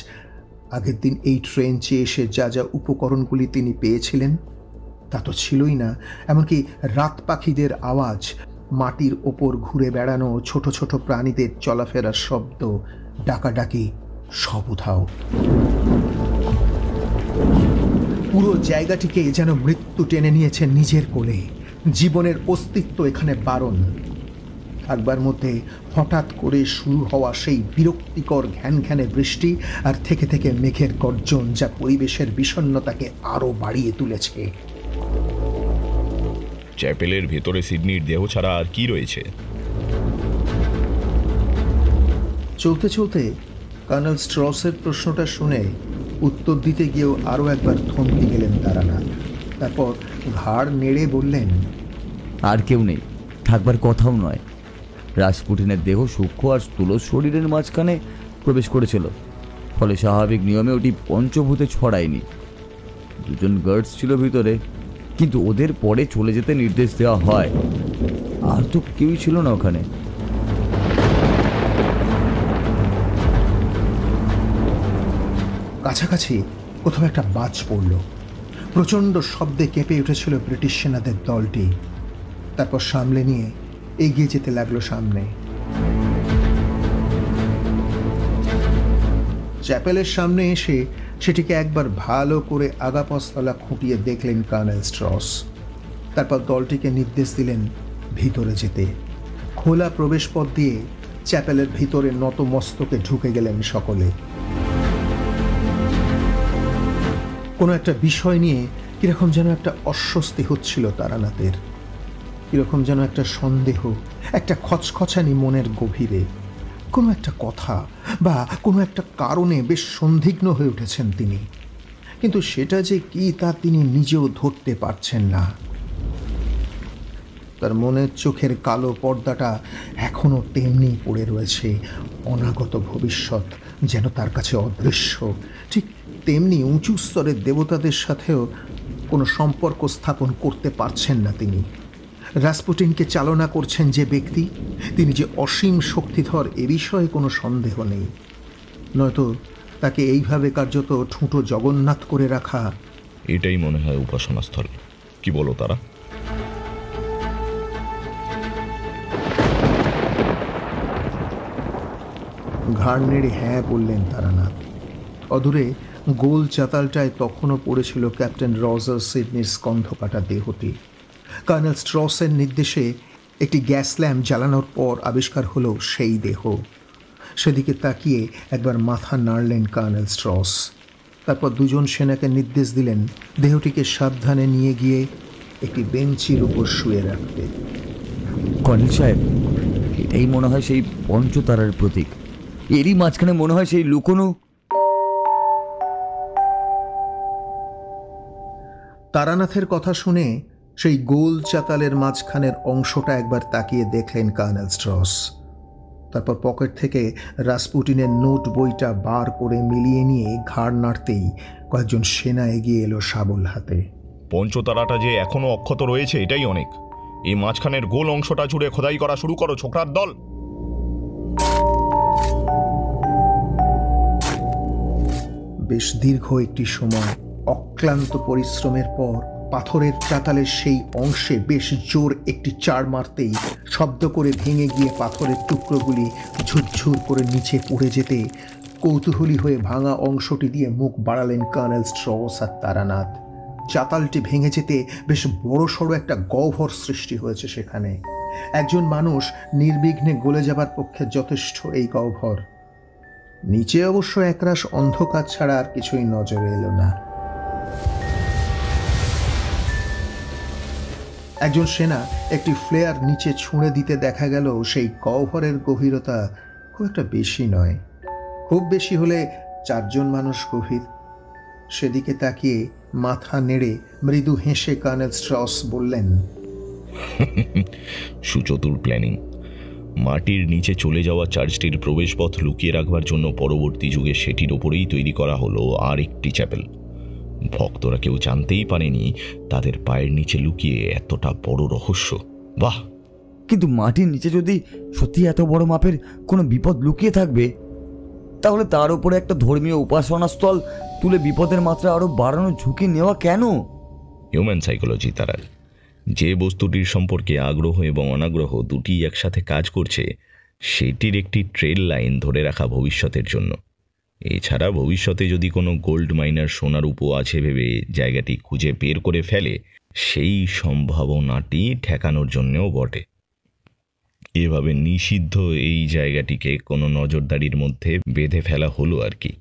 আগের দিন এই ট্রেঞ্চে এসে যা যা উপকরণগুলি তিনি পেয়েছিলেন তা তো ছিলই না। এমনকি রাত পাখিদের আওয়াজ, মাটির ওপর ঘুরে বেড়ানো ছোট ছোট প্রাণীদের চলাফেরার শব্দ, ডাকাডাকি, সব উধাও। পুরো জায়গাটিকে যেন মৃত্যু টেনে নিয়েছে নিজের কোলে। জীবনের অস্তিত্ব এখানে বারণ। থাকবার মধ্যে হঠাৎ করে শুরু হওয়া সেই বিরক্তিকর ঘ্যানঘ্যানে বৃষ্টি আর থেকে থেকে মেঘের গর্জন, যা পরিবেশের বিষণ্ণতাকে আরো বাড়িয়ে তুলেছে। চ্যাপেলের ভেতরে সিডনির দেহ ছাড়া আর কি রয়েছে? চলতে চলতে কর্নেল স্ট্রসের প্রশ্নটা শুনে উত্তর দিতে গিয়েও আরও একবার থমকে গেলেন তারানাথ। তারপর ঘাড় নেড়ে বললেন, আর কেউ নেই, থাকবার কথাও নয়। রাসপুটিনের দেহ সূক্ষ্ম আর স্থূল শরীরের মাঝখানে প্রবেশ করেছিল, ফলে স্বাভাবিক নিয়মে ওটি পঞ্চভূতে ছড়ায়নি। দুজন গার্ডস ছিল ভিতরে, কিন্তু ওদের পরে চলে যেতে নির্দেশ দেওয়া হয়। আর তো কেউই ছিল না ওখানে। কাছাকাছি কোথাও একটা বাজ পড়ল। প্রচণ্ড শব্দে কেঁপে উঠেছিল ব্রিটিশ সেনাদের দলটি। তারপর সামলে নিয়ে এগিয়ে যেতে লাগলো সামনে। চ্যাপেলের সামনে এসে সেটিকে একবার ভালো করে আগাপস্তলা খুঁটিয়ে দেখলেন কর্নেল স্ট্রস। তারপর দলটিকে নির্দেশ দিলেন ভিতরে যেতে। খোলা প্রবেশপথ দিয়ে চ্যাপেলের ভিতরে নত মস্তকে ঢুকে গেলেন সকলে। কোনো একটা বিষয় নিয়ে কিরকম যেন একটা অস্বস্তি হচ্ছিল তারানাথের। কিরকম যেন একটা সন্দেহ, একটা খচখচানি মনের গভীরে। কোনো একটা কথা বা কোনো একটা কারণে বেশ সন্দিগ্ধ হয়ে উঠেছেন তিনি, কিন্তু সেটা যে কি তা তিনি নিজেও ধরতে পারছেন না। তার মনের চোখের কালো পর্দাটা এখনো তেমনি পড়ে রয়েছে। অনাগত ভবিষ্যৎ যেন তার কাছে অদৃশ্য। ঠিক তেমনি উঁচু স্তরের দেবতাদের সাথেও কোনো সম্পর্ক স্থাপন করতে পারছেন না তিনি। রাসপুটিনকে চালনা করছেন যে ব্যক্তি, তিনি যে অসীম শক্তিধর এ বিষয়ে কোনো সন্দেহ নেই। নয়তো তাকে এইভাবে কার্যত ঠুঁটো জগন্নাথ করে রাখা। এটাই মনে হয় উপাসনাস্থল। কি বলো তারা? ঘাড় নেড়ে হ্যাঁ বললেন তারানাথ। অদূরে গোল চাতালটায় তখনও পড়েছিল ক্যাপ্টেন রজার সিডনির স্কন্ধকাটা দেহটি। কর্নেল স্ট্রসের নির্দেশে একটি গ্যাস ল্যাম্প জ্বালানোর পর আবিষ্কার হলো সেই দেহ। সেদিকে তাকিয়ে একবার মাথা নাড়লেন কর্নেল স্ট্রস। তারপর দুজন সেনাকে নির্দেশ দিলেন দেহটিকে সাবধানে নিয়ে গিয়ে একটি বেঞ্চির উপর শুয়ে রাখতে। কর্নেল সাহেব, এটাই মনে হয় সেই পঞ্চতারার প্রতীক। এরই মাঝখানে মনে হয় সেই লুকোনো। তারানাথের কথা শুনে সেই গোল চাতালের মাঝখানের অংশটা একবার তাকিয়ে দেখলেন কর্নেল স্ট্রস। তারপর পকেট থেকে রাসপুটিনের নোট বইটা বার করে মিলিয়ে নিয়ে ঘাড় নাড়তেই কয়েকজন সেনা এগিয়ে এলো শাবল হাতে। পঞ্চতারাটা যে এখনো অক্ষত রয়েছে এটাই অনেক। এই মাঝখানের গোল অংশটা জুড়ে খোদাই করা শুরু করো, ছোকরার দল। বেশ দীর্ঘ একটি সময় অক্লান্ত পরিশ্রমের পর পাথরের চাতালের সেই অংশে বেশ জোর একটি চাড় মারতেই শব্দ করে ভেঙে গিয়ে পাথরের টুকরোগুলি ঝুরঝুর করে নিচে পড়ে যেতে কৌতূহলী হয়ে ভাঙা অংশটি দিয়ে মুখ বাড়ালেন কর্নেল স্ট্রস আর তারানাথ। চাতালটি ভেঙে যেতে বেশ বড়সড় একটা গহ্বর সৃষ্টি হয়েছে সেখানে। একজন মানুষ নির্বিঘ্নে গলে যাবার পক্ষে যথেষ্ট এই গহ্বর। নিচে অবশ্য একরাশ অন্ধকার ছাড়া আর কিছুই নজরে এলো না। একজন সেনা একটি ফ্লেয়ার নিচে ছুঁড়ে দিতে দেখা গেল সেই গহ্বরের গভীরতা খুব একটা বেশি নয়। খুব বেশি হলে 4 জন মানুষ গভীর। সেদিকে তাকিয়ে মাথা নেড়ে মৃদু হেসে কর্নেল স্ট্রস বললেন, সুচতুর প্ল্যানিং। মাটির নিচে চলে যাওয়া চার্চটির প্রবেশপথ লুকিয়ে রাখবার জন্য পরবর্তী যুগে সেটির ওপরেই তৈরি করা হলো আর একটি চ্যাপেল। ভক্তরা কেউ জানতেই পারেনি তাদের পায়ের নিচে লুকিয়ে এতটা বড় রহস্য। বাহ! কিন্তু মাটির নিচে যদি সত্যি এত বড় মাপের কোনো বিপদ লুকিয়ে থাকবে, তাহলে তার উপরে একটা ধর্মীয় উপাসনাস্থল তুলে বিপদের মাত্রা আরো বাড়ানোর ঝুঁকি নেওয়া কেন? হিউম্যান সাইকোলজি তারা। যে বস্তুটির সম্পর্কে আগ্রহ এবং অনাগ্রহ দুটি একসাথে কাজ করছে, সেটির একটি ট্রেল লাইন ধরে রাখা ভবিষ্যতের জন্য। এছাড়া ভবিষ্যতে যদি কোনো গোল্ড মাইনার সোনার উপ আছে ভেবে জায়গাটি খুঁজে বের করে ফেলে, সেই সম্ভাবনাটি ঠেকানোর জন্যও বটে। এভাবে নিষিদ্ধ এই জায়গাটিকে কোনো নজরদারির মধ্যে বেঁধে ফেলা হলো আর কি।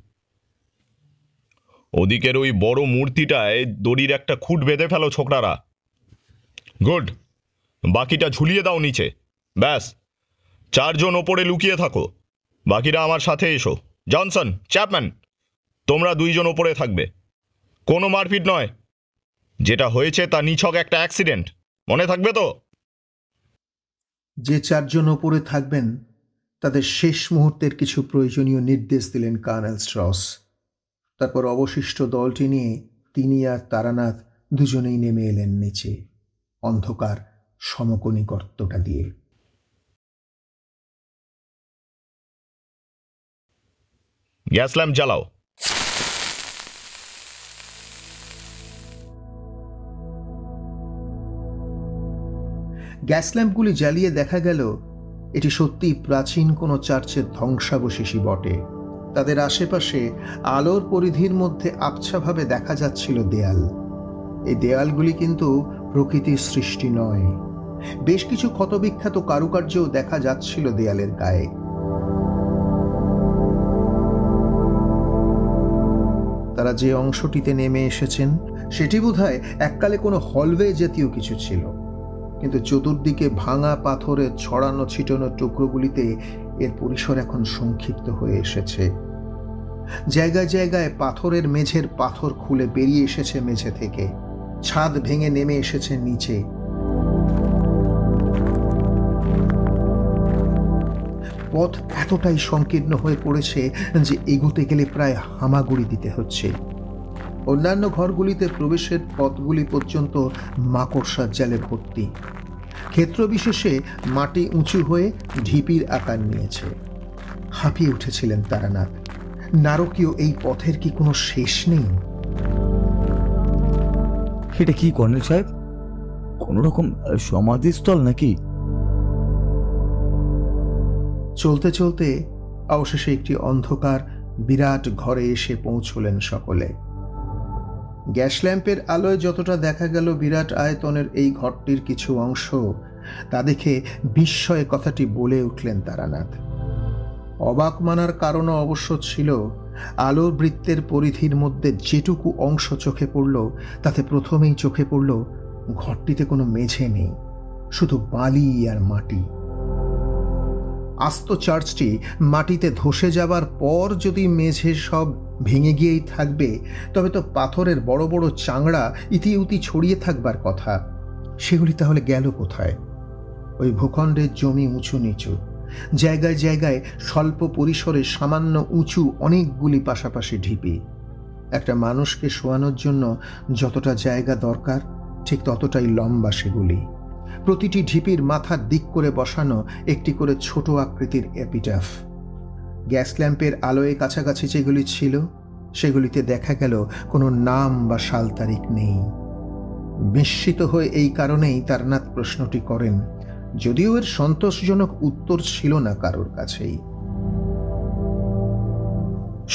ওদিকের ওই বড় মূর্তিটায় দড়ির একটা খুঁট বেঁধে ফেলো ছোকরারা। গুড, বাকিটা ঝুলিয়ে দাও নিচে। ব্যাস, 4 জন ওপরে লুকিয়ে থাকো, বাকিরা আমার সাথে এসো। জনসন, চ্যাপম্যান, তোমরা 2 জন ওপরে থাকবে। কোনো মারপিট নয়। যেটা হয়েছে তা নিছক একটা অ্যাক্সিডেন্ট, মনে থাকবে তো? যে 4 জন ওপরে থাকবেন তাদের শেষ মুহূর্তের কিছু প্রয়োজনীয় নির্দেশ দিলেন কর্নেল স্ট্রস। তারপর অবশিষ্ট দলটি নিয়ে তিনি আর তারানাথ দুজনেই নেমে এলেন নিচে, অন্ধকার সমকোণী গর্তটা দিয়ে। গ্যাস ল্যাম্প জ্বালাও। গ্যাস ল্যাম্পগুলি জ্বালিয়ে দেখা গেল এটি সত্যিই প্রাচীন কোনো চার্চের ধ্বংসাবশেষই বটে। তাদের আশেপাশে আলোর পরিধির মধ্যে আবছাভাবে দেখা যাচ্ছিল দেয়াল। এই দেয়ালগুলি কিন্তু প্রকৃতির সৃষ্টি নয়, বেশ কিছু ক্ষতবিখ্যাত কারুকার্যও দেখা যাচ্ছিল দেয়ালের গায়ে। তারা যে অংশটিতে নেমে এসেছেন সেটি বোধহয় এককালে কোনো হলওয়ে জাতীয় কিছু ছিল, কিন্তু চতুর্দিকে ভাঙা পাথরের ছড়ানো ছিটানো টুকরোগুলিতে এর পরিসর এখন সংক্ষিপ্ত হয়ে এসেছে। জায়গায় জায়গায় পাথরের মেঝের পাথর খুলে বেরিয়ে এসেছে মেঝে থেকে, ছাদ ভেঙে নেমে এসেছে নিচে। পথ এতটাই সংকীর্ণ হয়ে পড়েছে যে এগোতে গেলে প্রায় হামাগুড়ি দিতে হচ্ছে। অন্যান্য ঘরগুলিতে প্রবেশের পথগুলি পর্যন্ত মাকড়সার জালে ভর্তি। ক্ষেত্রবিশেষে মাটি উঁচু হয়ে ঢিপির আকার নিয়েছে। হাঁপিয়ে উঠেছিলেন তারানাথ। নারকীয় এই পথের কি কোনো শেষ নেই? এটা কি কর্নেল সাহেব, কোন রকম সমাধিস্থল নাকি? চলতে চলতে অবশেষে একটি অন্ধকার বিরাট ঘরে এসে পৌঁছলেন সকলে। গ্যাস ল্যাম্পের আলোয় যতটা দেখা গেল বিরাট আয়তনের এই ঘরটির কিছু অংশ, তা দেখে বিস্ময়ে কথাটি বলে উঠলেন তারানাথ। অবাক মানার কারণও অবশ্য ছিল। আলোর বৃত্তের পরিধির মধ্যে যেটুকু অংশ চোখে পড়ল তাতে প্রথমেই চোখে পড়ল ঘরটিতে কোনো মেঝে নেই, শুধু বালি আর মাটি। আস্ত চার্চটি মাটিতে ধসে যাবার পর যদি মেঝে সব ভেঙে গিয়েই থাকবে, তবে তো পাথরের বড় বড় চাংড়া ইতিউতি ছড়িয়ে থাকবার কথা। সেগুলি তাহলে গেল কোথায়? ওই ভূখণ্ডের জমি উঁচু নিচু, জায়গায় জায়গায় স্বল্প পরিসরে সামান্য উঁচু অনেকগুলি পাশাপাশি ঢিপি। একটা মানুষকে শোয়ানোর জন্য যতটা জায়গা দরকার ঠিক ততটাই লম্বা সেগুলি। প্রতিটি ঢিপির মাথার দিক করে বসানো একটি করে ছোট আকৃতির এপিটাফ। গ্যাস ল্যাম্পের আলোয় কাছাকাছি যেগুলি ছিল সেগুলিতে দেখা গেল কোনো নাম বা সাল তারিখ নেই। বিস্মিত হয়ে এই কারণেই তারানাথ প্রশ্নটি করেন, যদিও এর সন্তোষজনক উত্তর ছিল না কারোর কাছেই।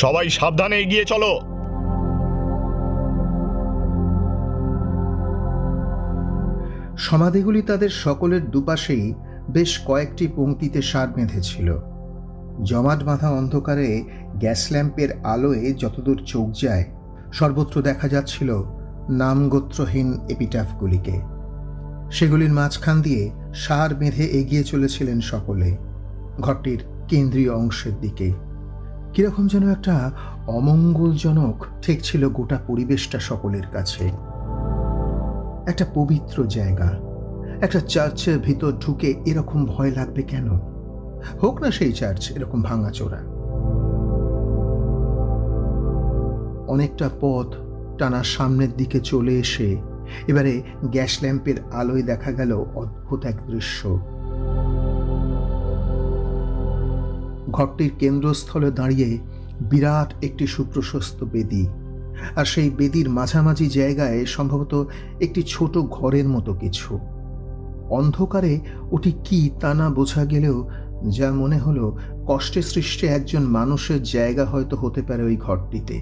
সবাই সাবধানে এগিয়ে চলো। সমাধিগুলি তাদের সকলের দুপাশেই বেশ কয়েকটি পংক্তিতে সার বেঁধেছিল। জমাট বাঁধা অন্ধকারে গ্যাস ল্যাম্পের আলোয় যতদূর চোখ যায় সর্বত্র দেখা যাচ্ছিল নামগোত্রহীন এপিটাফগুলিকে। সেগুলির মাঝখান দিয়ে সার বেঁধে এগিয়ে চলেছিলেন সকলে ঘরটির কেন্দ্রীয় অংশের দিকে। কিরকম যেন একটা অমঙ্গলজনক ঠেকছিল গোটা পরিবেশটা সকলের কাছে। একটা পবিত্র জায়গা, একটা চার্চের ভিতর ঢুকে এরকম ভয় লাগবে কেন? হোক না সেই চার্চ এরকম ভাঙাচোরা। অনেকটা পথ টানা সামনের দিকে চলে এসে এবারে গ্যাস ল্যাম্পের আলোয় দেখা গেল অদ্ভুত এক দৃশ্য। ঘরটির কেন্দ্রস্থলে দাঁড়িয়ে বিরাট একটি সুপ্রশস্ত বেদি, আর সেই বেদির মাঝামাঝি জায়গায় সম্ভবত একটি ছোট ঘরের মতো কিছু। অন্ধকারে ওটি কি তা না বোঝা গেলেও যা মনে হলো কষ্টে সৃষ্টে একজন মানুষের জায়গা হয়তো হতে পারে ওই ঘরটিতে।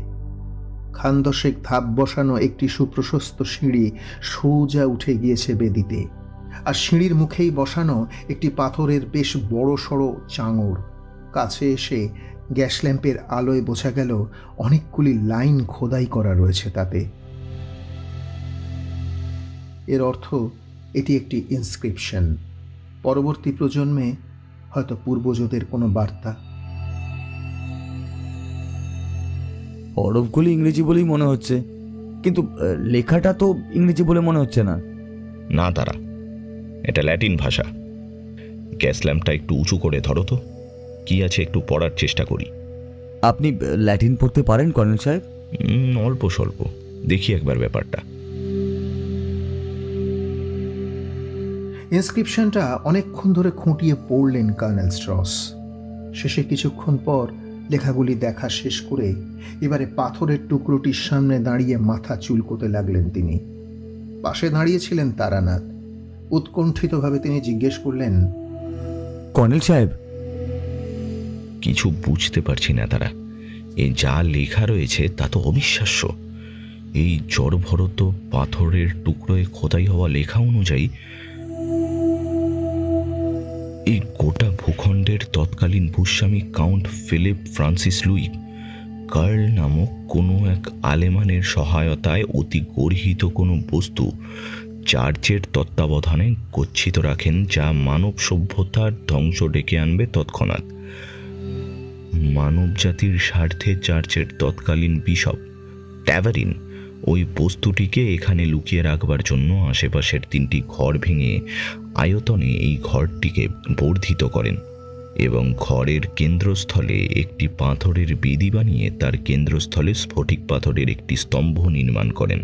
খানদশেক ধাপ বসানো একটি সুপ্রশস্ত সিঁড়ি সোজা উঠে গিয়েছে বেদিতে, আর সিঁড়ির মুখেই বসানো একটি পাথরের বেশ বড় সড়ো চাঙড়। কাছে এসে গ্যাস ল্যাম্পের আলোয় বোঝা গেল অনেকগুলি লাইন খোদাই করা রয়েছে তাতে। এর অর্থ এটি একটি ইনস্ক্রিপশন, পরবর্তী প্রজন্মে হয়তো পূর্বজদের কোনো বার্তা। হরফগুলি ইংরেজি বলেই মনে হচ্ছে, কিন্তু লেখাটা তো ইংরেজি বলে মনে হচ্ছে না। না তারা, এটা ল্যাটিন ভাষা। গ্যাস ল্যাম্পটা একটু উঁচু করে ধরো তো, কি আছে একটু পড়ার চেষ্টা করি। আপনি ল্যাটিন পড়তে পারেন কর্নেল সাহেব? অল্প স্বল্প। দেখি একবার ব্যাপারটা। ইনস্ক্রিপশনটা অনেকক্ষণ ধরে খুঁটিয়ে পড়লেন কর্নেল স্ট্রস। শেষে কিছুক্ষণ পর লেখাগুলি দেখা শেষ করে এবারে পাথরের টুকরোটির সামনে দাঁড়িয়ে মাথা চুলকোতে লাগলেন তিনি। পাশে দাঁড়িয়েছিলেন তারানাথ। উৎকণ্ঠিতভাবে তিনি জিজ্ঞেস করলেন, কর্নেল সাহেব, কিছু বুঝতে পারছি না তারা। এই যা লেখা রয়েছে তা তো অবিশ্বাস্য। এই জড়ভরত পাথরের টুকরোয় খোদাই হওয়া লেখা অনুযায়ী এই গোটা ভূখণ্ডের তৎকালীন ভূস্বামী count Philip Francis Louis Karl নামক কোনো এক আলেমানের সহায়তায় অতি গর্হিত কোনো বস্তু চার্চের তত্ত্বাবধানে গচ্ছিত রাখেন, যা মানব সভ্যতার ধ্বংস ডেকে আনবে তৎক্ষণাৎ। মানব জাতির স্বার্থে চার্চের তৎকালীন বিশপ ট্যাভারিন ওই বস্তুটিকে এখানে লুকিয়ে রাখবার জন্য আশেপাশের 3টি ঘর ভেঙে আয়তনে এই ঘরটিকে বর্ধিত করেন এবং ঘরের কেন্দ্রস্থলে একটি পাথরের বেদি বানিয়ে তার কেন্দ্রস্থলে স্ফটিক পাথরের একটি স্তম্ভ নির্মাণ করেন।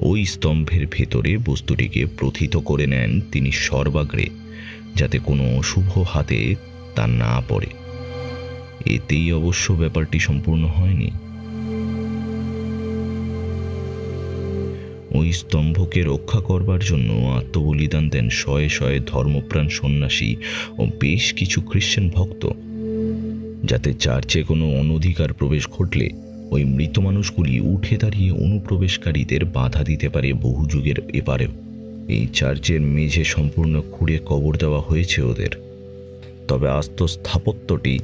ওই স্তম্ভের ভেতরে বস্তুটিকে প্রথিত করে নেন তিনি সর্বাগ্রে, যাতে কোনো অশুভ হাতে তা না পড়ে। এতেই অবশ্য ব্যাপারটি সম্পূর্ণ হয়নি। ওই স্তম্ভকে রক্ষা করবার জন্য আত্মবলিদান দেন শয়ে শয়ে ধর্মপ্রাণ সন্ন্যাসী ও বেশ কিছু খ্রিশ্চান ভক্ত, যাতে চার্চে কোনো অনধিকার প্রবেশ ঘটলে ওই মৃত মানুষগুলি উঠে দাঁড়িয়ে অনুপ্রবেশকারীদের বাধা দিতে পারে বহু যুগের এপারেও। এই চার্চের মেঝে সম্পূর্ণ খুঁড়ে কবর দেওয়া হয়েছে ওদের। তবে আস্ত স্থাপত্যটি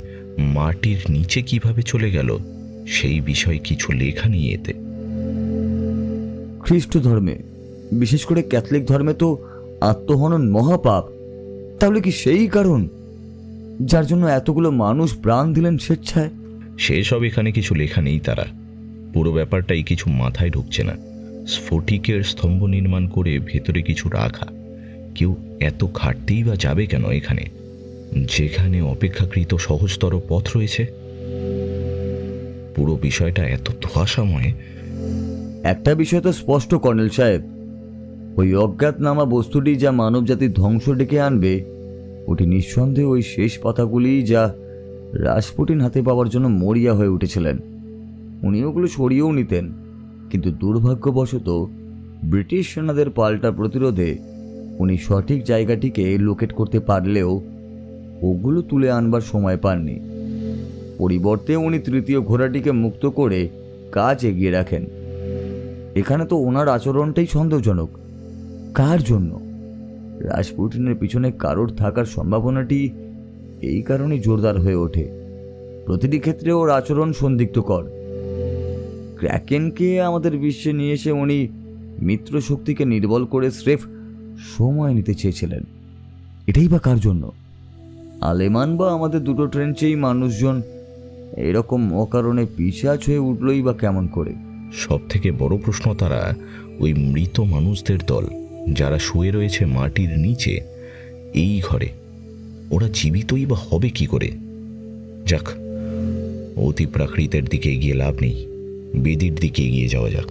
মাটির নিচে কিভাবে চলে গেল সেই বিষয়ে কিছু লেখা নেই এতে। খ্রিস্ট ধর্মে, বিশেষ করে ক্যাথলিক ধর্মে তো আত্মহনন মহাপাপ। তাহলে কি সেই কারণ যার জন্য এতগুলো মানুষ প্রাণ দিলেন স্বেচ্ছায়? সেসব এখানে কিছু লেখা নেই তারা। পুরো ব্যাপারটাই কিছু মাথায় ঢুকছে না। স্ফটিকের স্তম্ভ নির্মাণ করে ভেতরে কিছু রাখা, কেউ এত খাটতেই বা যাবে কেন এখানে, যেখানে অপেক্ষাকৃত সহজতর পথ রয়েছে? পুরো বিষয়টা এত ধোঁয়াশাময়। একটা বিষয় তো স্পষ্ট কর্নেল সাহেব, ওই অজ্ঞাতনামা বস্তুটি যা মানব জাতির ধ্বংস ডেকে আনবে, ওটি নিঃসন্দেহে ওই শেষ পাতাগুলি যা রাসপুটিন হাতে পাওয়ার জন্য মরিয়া হয়ে উঠেছিলেন। উনি ওগুলো সরিয়েও নিতেন, কিন্তু দুর্ভাগ্যবশত ব্রিটিশ সেনাদের পাল্টা প্রতিরোধে উনি সঠিক জায়গাটিকে লোকেট করতে পারলেও ওগুলো তুলে আনবার সময় পাননি। পরিবর্তে উনি তৃতীয় ঘোড়াটিকে মুক্ত করে কাজ এগিয়ে রাখেন। এখানে তো ওনার আচরণটাই সন্দেহজনক। কার জন্য? রাসপুটিনের পিছনে কারোর থাকার সম্ভাবনাটি এই কারণে জোরদার হয়ে ওঠে। প্রতিটি ক্ষেত্রে ওর আচরণ সন্দিগ্ধকর। ক্র্যাকেনকে আমাদের বিশ্বে নিয়ে এসে উনি মিত্র শক্তিকে নির্বল করে স্রেফ সময় নিতে চেয়েছিলেন। এটাই বা কার জন্য? আলেমান বা আমাদের দুটো ট্রেঞ্চেই মানুষজন এরকম অকারণে পিছাচ হয়ে উঠলই বা কেমন করে? সব থেকে বড় প্রশ্ন তারা ওই মৃত মানুষদের দল যারা শুয়ে রয়েছে মাটির নিচে এই ঘরে, ওরা জীবিতই বা হবে কি করে? যাক, অতি প্রাকৃতের দিকে এগিয়ে লাভ নেই, বেদির দিকে এগিয়ে যাওয়া যাক।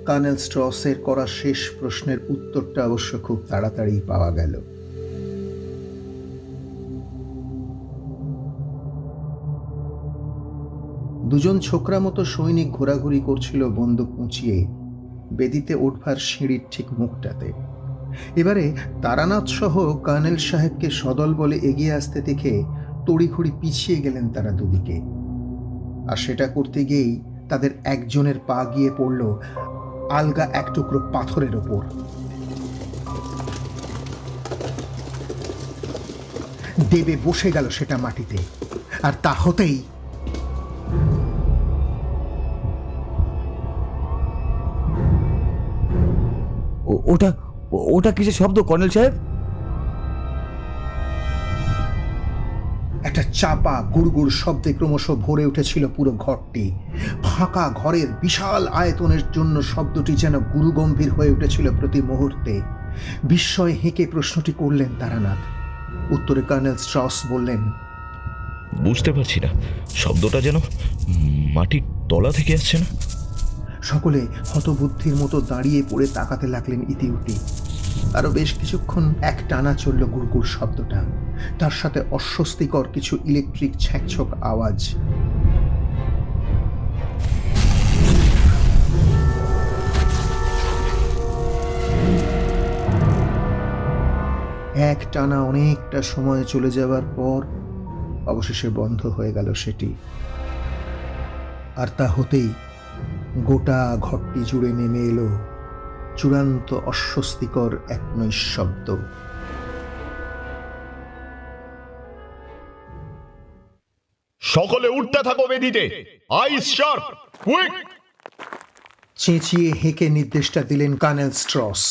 কর্নেল স্ট্রসের করা শেষ প্রশ্নের উত্তরটা অবশ্য খুব তাড়াতাড়ি পাওয়া গেল। দুজন ছোকরা মতো সৈনিক ঘোরাঘুরি করছিল বন্দুক উঁচিয়ে বেদিতে উঠবার সিঁড়ির ঠিক মুখটাতে। এবারে তারানাথ সহ কর্নেল সাহেবকে সদল বলে এগিয়ে আসতে দেখে তড়িঘড়ি পিছিয়ে গেলেন তারা দুদিকে। আর সেটা করতে গিয়েই তাদের একজনের পা গিয়ে পড়ল আলগা এক টুকরো পাথরের ওপর। দেবে বসে গেল সেটা মাটিতে, আর তা হতেই ওটা ওটা কিসের শব্দ কর্নেল সাহেব? একটা চাপা গুড়গুড় শব্দে ক্রমশ ভরে উঠেছিল পুরো ঘরটি। ফাঁকা ঘরের বিশাল আয়তনের জন্য শব্দটি যেন গুরুগম্ভীর হয়ে উঠেছিল প্রতি মুহূর্তে। বিস্ময়ে হেঁকে প্রশ্নটি করলেন তারানাথ। উত্তরে কর্নেল স্ট্রস বললেন, বুঝতে পারছি না, শব্দটা যেন মাটির তলা থেকে আসছে না। সকলে হতবুদ্ধির মতো দাঁড়িয়ে পড়ে তাকাতে লাগলেন ইতিউতি। আরো বেশ কিছুক্ষণ এক টানা চলল গুড়গুড় শব্দটা, তার সাথে অস্বস্তিকর কিছু ইলেকট্রিক ছ্যাঁকছক আওয়াজ। এক টানা অনেকটা সময় চলে যাওয়ার পর অবশেষে বন্ধ হয়ে গেল সেটি। আর তা হতেই গোটা ঘরটি জুড়ে নেমে এলো চূড়ান্ত অস্বস্তিকর এক নৈঃশব্দ। সকলে উঠতে থাকো বেদিতে, আইস শার্প, কুইক। চেঁচিয়ে হেঁকে নির্দেশটা দিলেন কার্নেল স্ট্রস।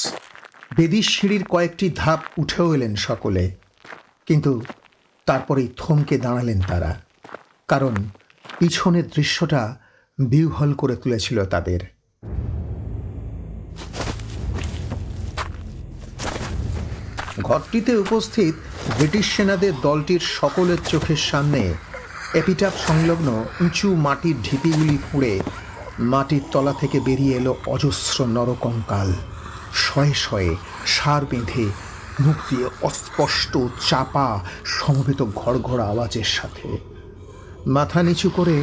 বেদির সিঁড়ির কয়েকটি ধাপ উঠেও এলেন সকলে, কিন্তু তারপরেই থমকে দাঁড়ালেন তারা, কারণ পিছনের দৃশ্যটা বিহ্বল করে তুলেছিল তাদের। ঘরটিতে উপস্থিত ব্রিটিশ সেনাদের দলটির সকলের চোখের সামনে এপিটাফ সংলগ্ন উঁচু মাটির ঢিপিগুলি খুঁড়ে মাটির তলা থেকে বেরিয়ে এলো অজস্র নরকঙ্কাল, শয়ে শয়ে সার বেঁধে, মুখ দিয়ে অস্পষ্ট চাপা সমবেত ঘড়ঘড় আওয়াজের সাথে। মাথা নিচু করে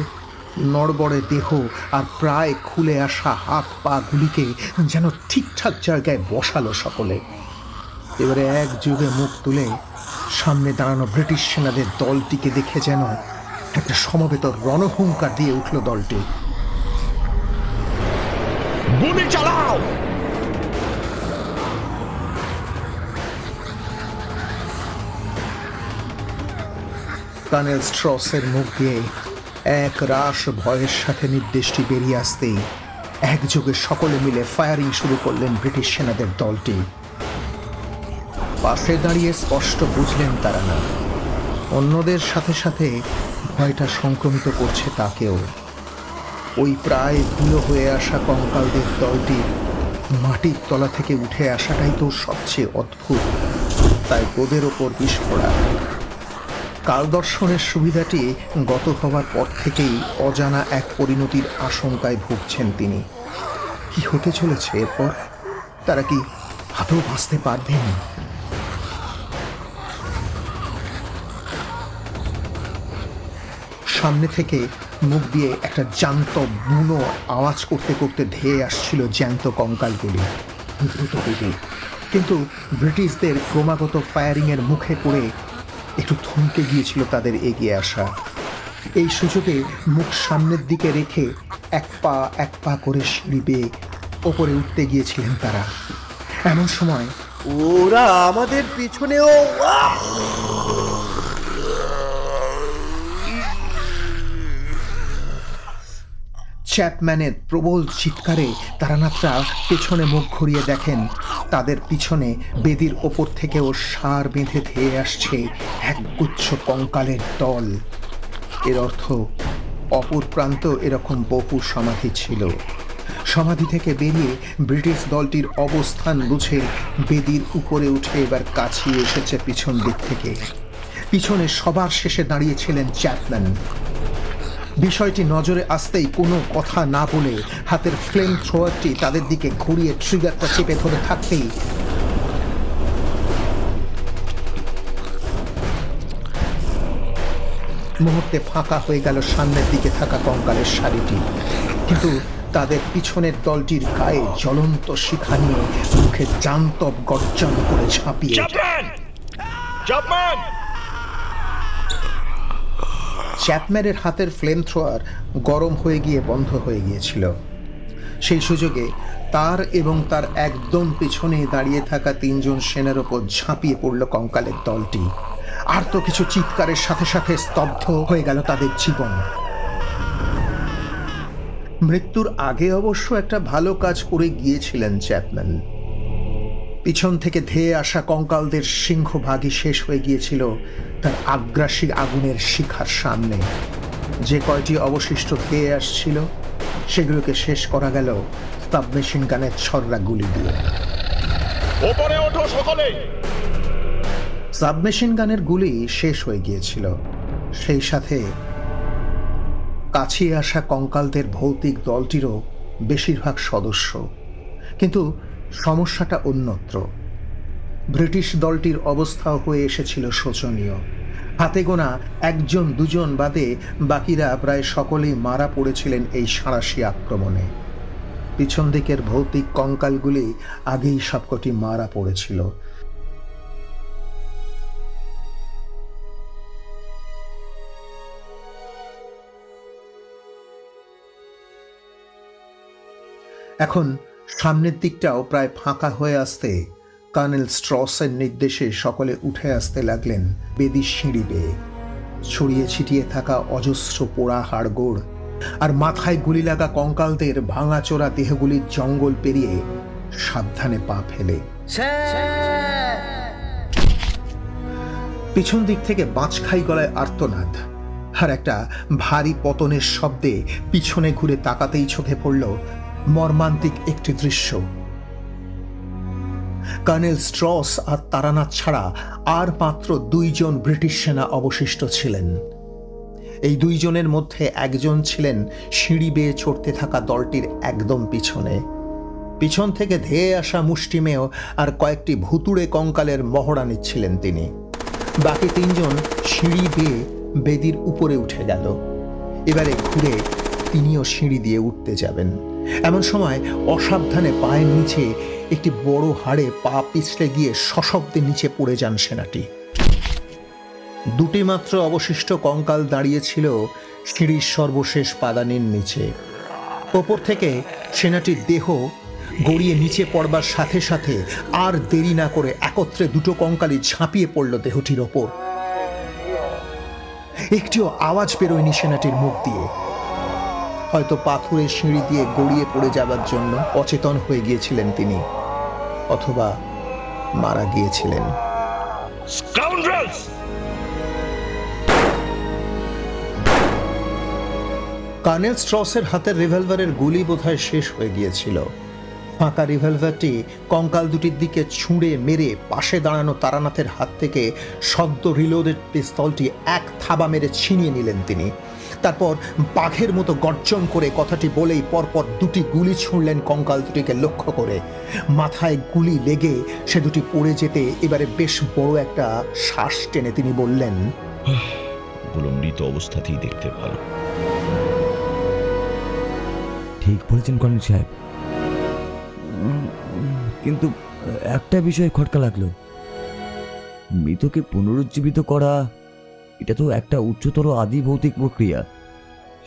নড়বড়ে দেহ আর প্রায় খুলে আসা হাত পা গুলিকে যেন ঠিকঠাক জায়গায় বসালো সকলে। এবারে একযোগে মুখ তুলে সামনে দাঁড়ানো ব্রিটিশ সেনাদের দলটিকে দেখে যেন একটা সমবেত রণহুঙ্কার দিয়ে উঠল দলটি। গুলি চালাও! কার্নেল স্ট্রসের মুখ দিয়ে এক রাশ ভয়ের সাথে নির্দেশটি বেরিয়ে আসতেই একযোগে সকলে মিলে ফায়ারিং শুরু করলেন ব্রিটিশ সেনাদের দলটি। পাশে দাঁড়িয়ে স্পষ্ট বুঝলেন তারা না, অন্যদের সাথে সাথে ভয়টা সংক্রমিত করছে তাকেও। ওই প্রায় ধুলো হয়ে আসা কঙ্কালদের দলটির মাটির তলা থেকে উঠে আসাটাই তো সবচেয়ে অদ্ভুত, তাই ওদের ওপর বিস্ফোরা। কালদর্শনের সুবিধাটি গত হওয়ার পর থেকেই অজানা এক পরিণতির আশঙ্কায় ভুগছেন তিনি। কি হতে চলেছে এরপর? তারা কি আদৌ বাঁচতে পারবেন? সামনে থেকে মুখ দিয়ে একটা জ্যান্ত বুনো আওয়াজ করতে করতে ধেয়ে আসছিল জ্যান্ত কঙ্কালগুলি দ্রুতবেগে, কিন্তু ব্রিটিশদের ক্রমাগত ফায়ারিংয়ের মুখে পড়ে একটু থমকে গিয়েছিল তাদের এগিয়ে আসা। এই সুযোগে মুখ সামনের দিকে রেখে এক পা করে সিঁড়ি বেয়ে ওপরে উঠতে গিয়েছিলেন তারা। এমন সময় ওরা আমাদের পিছনেও! চ্যাপম্যানের প্রবল চিৎকারে তারানাথরা পেছনে মুখ ঘুরিয়ে দেখেন তাদের পিছনে বেদির ওপর থেকেও সার বেঁধে ধেয়ে আসছে এক গুচ্ছ কঙ্কালের দল। এর অর্থ অপর প্রান্ত এরকম বহু সমাধি ছিল। সমাধি থেকে বেরিয়ে ব্রিটিশ দলটির অবস্থান বুঝে বেদির উপরে উঠে এবার কাছিয়ে এসেছে পিছন দিক থেকে। পিছনে সবার শেষে দাঁড়িয়েছিলেন চ্যাপম্যান। বিষয়টি নজরে আসতেই কোনো কথা না বলে হাতের ফ্লেম থ্রোয়ারটি তাদের দিকে ঘুরিয়ে ট্রিগারটা চেপে ধরে থাকতেই মুহূর্তে ফাঁকা হয়ে গেল সামনের দিকে থাকা কঙ্কালের সারিটি, কিন্তু তাদের পিছনের দলটির গায়ে জ্বলন্ত শিখা নিয়ে মুখে জান্তব গর্জন করে ঝাঁপিয়ে চ্যাপম্যানের হাতের ফ্লেম থ্রোয়ার গরম হয়ে গিয়ে বন্ধ হয়ে গিয়েছিল। সেই সুযোগে তার এবং তার একদম পেছনে দাঁড়িয়ে থাকা তিনজন সেনার ওপর ঝাঁপিয়ে পড়ল কঙ্কালের দলটি। আর তো কিছু চিৎকারের সাথে সাথে স্তব্ধ হয়ে গেল তাদের জীবন। মৃত্যুর আগে অবশ্য একটা ভালো কাজ করে গিয়েছিলেন চ্যাপম্যান। পিছন থেকে ধেয়ে আসা কঙ্কালদের সিংহভাগই শেষ হয়ে গিয়েছিল তার আগ্রাসী আগুনের শিখার সামনে। যে কয়টি অবশিষ্ট ধেয়ে আসছিল সেগুলোকে শেষ করা গেল সাবমেশিন গানের ছররা গুলি দিয়ে। ওপরে ওঠো সকলে! সাবমেশিন গানের গুলি শেষ হয়ে গিয়েছিল, সেই সাথে কাছে আসা কঙ্কালদের ভৌতিক দলটিরও বেশিরভাগ সদস্য। কিন্তু সমস্যাটা অন্যত্র। ব্রিটিশ দলটির অবস্থাও হয়ে এসেছিল শোচনীয়। হাতে গোনা 1-2 বাদে বাকিরা প্রায় সকলেই মারা পড়েছিলেন এই সাঁড়াশি আক্রমণে। পিছন দিকের ভৌতিক কঙ্কালগুলি আগেই সবকটি মারা পড়েছিল। এখন সামনের দিকটাও প্রায় ফাঁকা হয়ে আসতে কর্নেল স্ট্রসের নির্দেশে সকলে উঠে আসতে লাগলেন বেদির সিঁড়ি বেয়ে। ছড়িয়ে ছিটিয়ে থাকা অজস্র পোড়া হাড়গোড় আর মাথায় গুলি লাগা কঙ্কালদের ভাঙাচোরা দেহগুলির জঙ্গল পেরিয়ে সাবধানে পা ফেলে পিছন দিক থেকে বাঁচখাই গলায় আর্তনাদ আর একটা ভারী পতনের শব্দে পিছনে ঘুরে তাকাতেই চোখে পড়ল মর্মান্তিক একটি দৃশ্য। কর্নেল স্ট্রস আর তারানাথ ছাড়া আর মাত্র 2 জন ব্রিটিশ সেনা অবশিষ্ট ছিলেন। এই 2 জনের মধ্যে একজন ছিলেন সিঁড়ি বেয়ে চড়তে থাকা দলটির একদম পিছনে। পিছন থেকে ধেয়ে আসা মুষ্টিমেয় আর কয়েকটি ভুতুড়ে কঙ্কালের মহড়া নিচ্ছিলেন তিনি। বাকি 3 জন সিঁড়ি বেয়ে বেদির উপরে উঠে গেল। এবারে ঘুরে তিনিও সিঁড়ি দিয়ে উঠতে যাবেন। এমন সময় অসাবধানে পায়ের নিচে একটি বড় হাড়ে পা পিছলে গিয়ে সশব্দে নিচে পড়ে যান সেনাটি। 2টি মাত্র অবশিষ্ট কঙ্কাল দাঁড়িয়েছিল সিঁড়ির সর্বশেষ পাদানির নিচে। ওপর থেকে সেনাটির দেহ গড়িয়ে নিচে পড়বার সাথে সাথে আর দেরি না করে একত্রে 2টো কঙ্কালই ঝাঁপিয়ে পড়ল দেহটির ওপর। একটিও আওয়াজ বেরোয়নি সেনাটির মুখ দিয়ে। হয়তো পাথরের সিঁড়ি দিয়ে গড়িয়ে পড়ে যাবার জন্য অচেতন হয়ে গিয়েছিলেন তিনি, অথবা মারা গিয়েছিলেন। কর্নেল স্ট্রসের হাতের রিভলভারের গুলি বোধহয় শেষ হয়ে গিয়েছিল। ফাঁকা রিভলভারটি কঙ্কাল দুটির দিকে ছুঁড়ে মেরে পাশে দাঁড়ানো তারানাথের হাত থেকে সদ্য রিলোডেড পিস্তলটি এক থাবা মেরে ছিনিয়ে নিলেন তিনি। তারপর বাঘের মতো গর্জন করে কথাটি বলেই পরপর 2টি গুলি ছুঁড়লেন কঙ্কাল দুটিকে লক্ষ্য করে। মাথায় গুলি লেগে সে দুটি পড়ে যেতে এবারে বেশ বড় একটা শ্বাস টেনে তিনি বললেন, ওগুলো মৃত অবস্থাতেই দেখতে ভালো। ঠিক বলেছেন কর্নেল সাহেব, কিন্তু একটা বিষয় খটকা লাগলো। মৃতকে পুনরুজ্জীবিত করা এটা তো একটা উচ্চতর আদি ভৌতিক প্রক্রিয়া।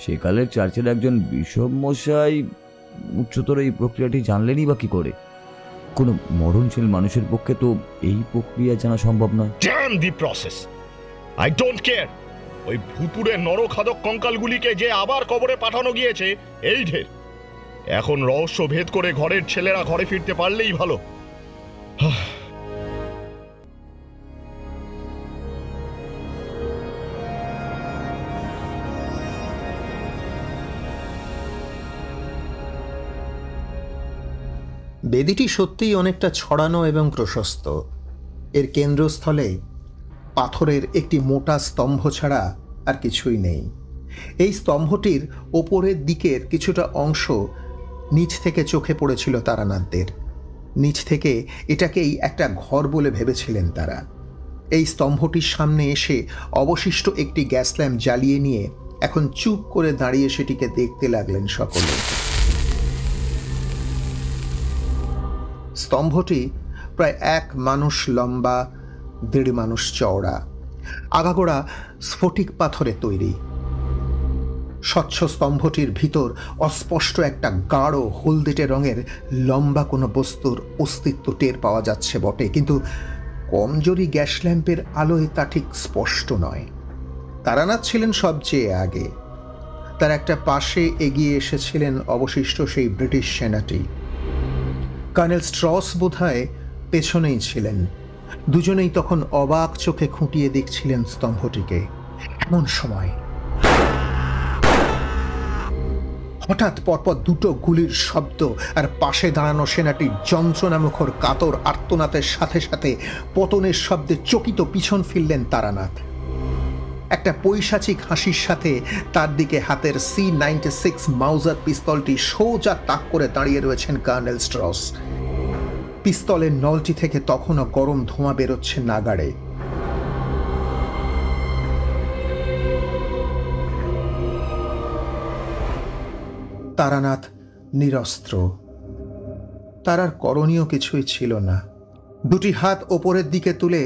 সেকালের চার্চের একজন বিশপ মশাই উচ্চতর এই প্রক্রিয়াটি জানলেনই বা কি করে? কোনো মরণশীল মানুষের পক্ষে তো এই প্রক্রিয়া জানা সম্ভব নয়। Damn the process, I don't care. ওই ভুতুড়ে নরখাদক কঙ্কালগুলিকে যে আবার কবরে পাঠানো গিয়েছে এই ঢের। এখন রহস্য ভেদ করে ঘরের ছেলেরা ঘরে ফিরতে পারলেই ভালো। বেদিটি সত্যিই অনেকটা ছড়ানো এবং প্রশস্ত। এর কেন্দ্রস্থলে পাথরের একটি মোটা স্তম্ভ ছাড়া আর কিছুই নেই। এই স্তম্ভটির ওপরের দিকের কিছুটা অংশ নিচ থেকে চোখে পড়েছিল তারানাথদের। নিচ থেকে এটাকেই একটা ঘর বলে ভেবেছিলেন তারা। এই স্তম্ভটির সামনে এসে অবশিষ্ট একটি গ্যাস ল্যাম্প জ্বালিয়ে নিয়ে এখন চুপ করে দাঁড়িয়ে সেটিকে দেখতে লাগলেন সকলে। স্তম্ভটি প্রায় 1 মানুষ লম্বা, 1.5 মানুষ চওড়া, আগাগোড়া স্ফটিক পাথরে তৈরি। স্বচ্ছ স্তম্ভটির ভিতর অস্পষ্ট একটা গাঢ় হলদেটে রঙের লম্বা কোনো বস্তুর অস্তিত্ব টের পাওয়া যাচ্ছে বটে, কিন্তু কমজোরি গ্যাস ল্যাম্পের আলোয় তা ঠিক স্পষ্ট নয়। তারানাথ ছিলেন সবচেয়ে আগে। তার একটা পাশে এগিয়ে এসেছিলেন অবশিষ্ট সেই ব্রিটিশ সেনাটি। কর্নেল স্ট্রস বোধহয় পেছনেই ছিলেন। দুজনেই তখন অবাক চোখে খুঁটিয়ে দেখছিলেন স্তম্ভটিকে। এমন সময় হঠাৎ পরপর 2টো গুলির শব্দ আর পাশে দাঁড়ানো সেনাটির যন্ত্রণামুখর কাতর আর্তনাদের সাথে সাথে পতনের শব্দে চকিত পিছন ফিরলেন তারানাথ। একটা পৈশাচিক হাসির সাথে তার দিকে হাতের C96 মাউজার পিস্তলটি সোজা তাক করে দাঁড়িয়ে রয়েছেন কর্নেল স্ট্রস। পিস্তলের নলটি থেকে তখনও গরম ধোঁয়া বেরোচ্ছে নাগাড়ে। তারানাথ নিরস্ত্র। তার আর করণীয় কিছুই ছিল না। দুটি হাত ওপরের দিকে তুলে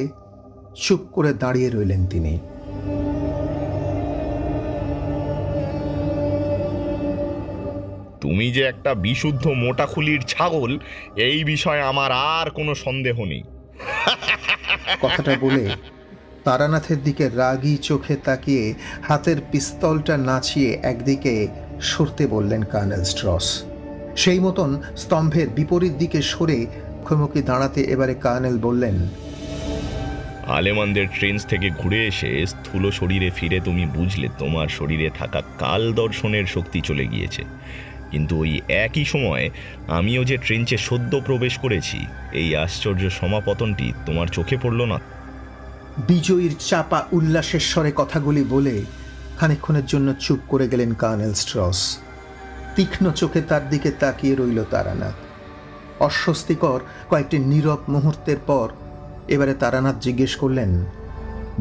চুপ করে দাঁড়িয়ে রইলেন তিনি। তুমি যে একটা বিশুদ্ধ মোটাখুলির ছাগল, এই বিষয়ে আমার আর কোনো সন্দেহ নেই। কথাটা বলে তারানাথের দিকে রাগী চোখে তাকিয়ে হাতের পিস্তলটা নাচিয়ে একদিকে সরতে বললেন কর্নেল স্ট্রস। সেই মতন স্তম্ভের বিপরীত দিকে সরে মুখোমুখি দাঁড়াতে এবারে কর্নেল বললেন, আলেমানদের ট্রেন্স থেকে ঘুরে এসে স্থূল শরীরে ফিরে তুমি বুঝলে তোমার শরীরে থাকা কাল দর্শনের শক্তি চলে গিয়েছে। কিন্তু ওই একই সময় আমিও যে ট্রেঞ্চে সদ্য প্রবেশ করেছি, এই আশ্চর্য সমাপতনটি তোমার চোখে পড়ল না? বিজয়ীর চাপা উল্লাসের স্বরে কথাগুলি বলে খানিকক্ষণের জন্য চুপ করে গেলেন কর্নেল স্ট্রস। তীক্ষ্ণ চোখে তার দিকে তাকিয়ে রইল তারানাথ। অস্বস্তিকর কয়েকটি নীরব মুহূর্তের পর এবারে তারানাথ জিজ্ঞেস করলেন,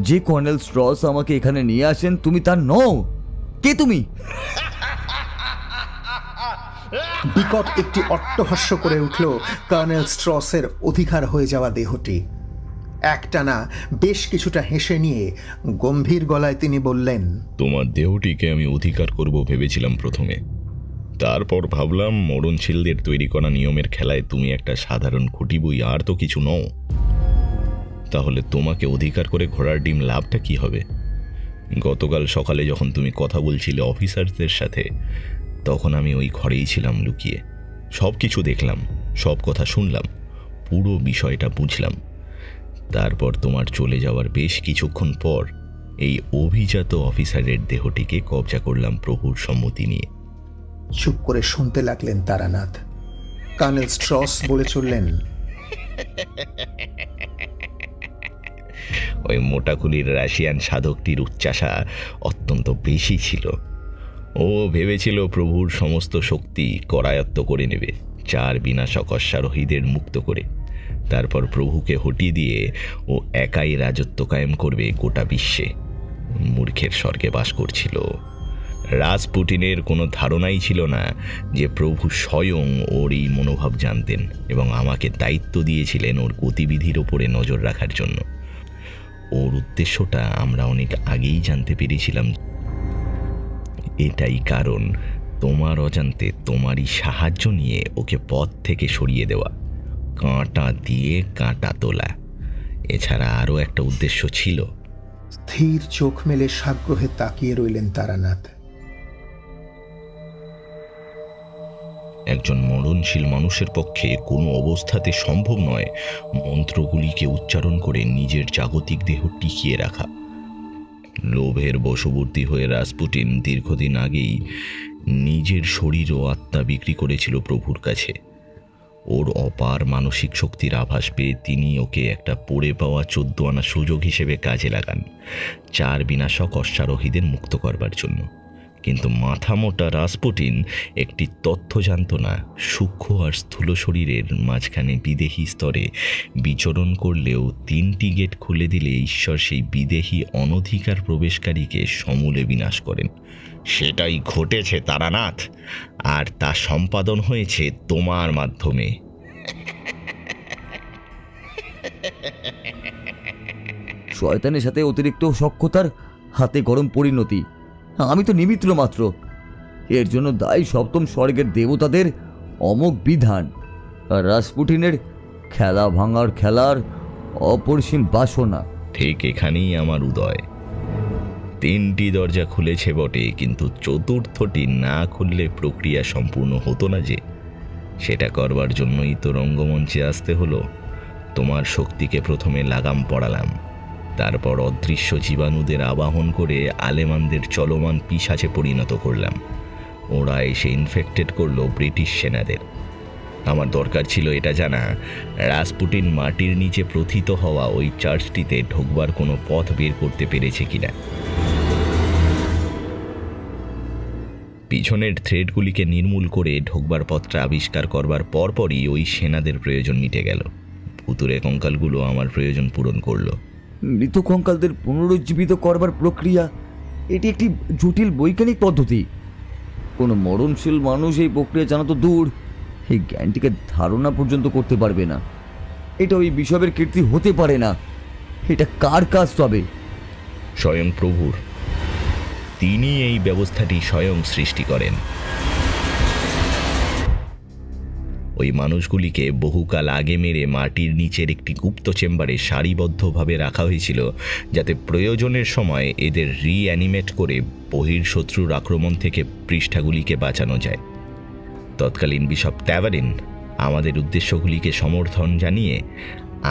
যে কর্নেল স্ট্রস আমাকে এখানে নিয়ে আসেন, তুমি তার নও? কে তুমি? বিকট একটি অট্টহাস্য করে উঠল কর্নেল স্ট্রসের অধিকার হয়ে যাওয়া দেহটি। একটানা বেশ কিছুটা হেসে নিয়ে গম্ভীর গলায় তিনি বললেন, তোমার দেহটিকে আমি অধিকার করব ভেবেছিলাম প্রথমে, তারপর ভাবলাম মরণশীলদের তৈরি করা নিয়মের খেলায় তুমি একটা সাধারণ খুঁটি বই, আর তো কিছু নও। তাহলে তোমাকে অধিকার করে ঘোড়ার ডিম লাভটা কি হবে? গতকাল সকালে যখন তুমি কথা বলছিলে অফিসারদের সাথে, তখন আমি ওই ঘরেই ছিলাম লুকিয়ে। সব কিছু দেখলাম, সব কথা শুনলাম, পুরো বিষয়টা বুঝলাম। তারপর তোমার চলে যাওয়ার বেশ কিছুক্ষণ পর এই অভিজাত অফিসারের দেহটিকে কবজা করলাম প্রভুর সম্মতি নিয়ে। চুপ করে শুনতে লাগলেন তারানাথ। কর্নেল স্ট্রস বলে চললেন, ওই মোটাকুলির রাশিয়ান সাধকটির উচ্চাসা অত্যন্ত বেশি ছিল। ও ভেবেছিল প্রভুর সমস্ত শক্তি করায়ত্ত করে নেবে, 4 বিনাশক অশ্বারোহীদের মুক্ত করে। তারপর প্রভুকে হটিয়ে দিয়ে ও একাই রাজত্ব কায়েম করবে গোটা বিশ্বে। মূর্খের স্বর্গে বাস করছিল। রাজপুটিনের কোনো ধারণাই ছিল না যে প্রভু স্বয়ং ওর এই মনোভাব জানতেন এবং আমাকে দায়িত্ব দিয়েছিলেন ওর গতিবিধির ওপরে নজর রাখার জন্য। ওর উদ্দেশ্যটা আমরা অনেক আগেই জানতে পেরেছিলাম। এটাই কারণ তোমার অজান্তে তোমারই সাহায্য নিয়ে ওকে পথ থেকে সরিয়ে দেওয়া, কাঁটা দিয়ে কাঁটা তোলা। এছাড়া আরও একটা উদ্দেশ্য ছিল। স্থির চোখ মেলে সাগ্রহে তাকিয়ে রইলেন তারানাথ। একজন মরণশীল মানুষের পক্ষে কোনো অবস্থাতে সম্ভব নয় মন্ত্রগুলিকে উচ্চারণ করে নিজের জাগতিক দেহ টিকিয়ে রাখা। লোভের বশবর্তী হয়ে রাসপুটিন দীর্ঘদিন আগেই নিজের শরীর ও আত্মা বিক্রি করেছিল প্রভুর কাছে। ওর অপার মানসিক শক্তির আভাস পেয়ে তিনি ওকে একটা পড়ে পাওয়া 14 আনা সুযোগ হিসেবে কাজে লাগান, 4 বিনাশক অশ্বারোহীদের মুক্ত করবার জন্য। কিন্তু মাথামোটা রাসপুটিন একটি তথ্য জানত না, সূক্ষ্ম আর স্থূল শরীরের মাঝখানে বিদেহী স্তরে বিচরণ করলেও 3টি গেট খুলে দিলে ঈশ্বর সেই বিদেহী অনধিকার প্রবেশকারীকে সমূলে বিনাশ করেন। সেটাই ঘটেছে তারানাথ, আর তা সম্পাদন হয়েছে তোমার মাধ্যমে। শয়তানের সাথে অতিরিক্ত সক্ষতার হাতে গরম পরিণতি। আমি তো নিমিত্র মাত্র। এর জন্য দায়ী সপ্তম স্বর্গের দেবতাদের অমোঘ বিধান আর রাসপুটিনের খেলা ভাঙার খেলার অপরিসীম বাসনা। ঠিক এখানেই আমার উদয়। 3টি দরজা খুলেছে বটে, কিন্তু 4র্থটি না খুললে প্রক্রিয়া সম্পূর্ণ হতো না যে। সেটা করবার জন্যই তো রঙ্গমঞ্চে আসতে হলো। তোমার শক্তিকে প্রথমে লাগাম পড়ালাম, তারপর অদৃশ্য জীবাণুদের আবাহন করে আলেমানদের চলমান পিশাচে পরিণত করলাম। ওরা এসে ইনফেক্টেড করলো ব্রিটিশ সেনাদের। আমার দরকার ছিল এটা জানা, রাসপুটিন মাটির নিচে প্রথিত হওয়া ওই চার্চটিতে ঢোকবার কোনো পথ বের করতে পেরেছে কিনা। পিছনের থ্রেডগুলিকে নির্মূল করে ঢোকবার পথটা আবিষ্কার করবার পরপরই ওই সেনাদের প্রয়োজন মিটে গেল। ভুতুরে কঙ্কালগুলো আমার প্রয়োজন পূরণ করলো। মৃত কঙ্কালদের পুনরুজ্জীবিত করবার প্রক্রিয়া এটি একটি জটিল বৈজ্ঞানিক পদ্ধতি। কোনো মরণশীল মানুষ এই প্রক্রিয়া জানা তো দূর, এই জ্ঞানটিকে ধারণা পর্যন্ত করতে পারবে না। এটা ওই বিষয়ের কীর্তি হতে পারে না। এটা কার কাজ তবে? স্বয়ং প্রভুর। তিনি এই ব্যবস্থাটি স্বয়ং সৃষ্টি করেন। ওই মানুষগুলিকে বহুকাল আগে মেরে মাটির নিচের একটি গুপ্ত চেম্বারে সারিবদ্ধভাবে রাখা হয়েছিল, যাতে প্রয়োজনের সময় এদের রিঅ্যানিমেট করে বহির্শত্রুর আক্রমণ থেকে পৃষ্ঠাগুলিকে বাঁচানো যায়। তৎকালীন বিশপ ট্যাভারিন আমাদের উদ্দেশ্যগুলিকে সমর্থন জানিয়ে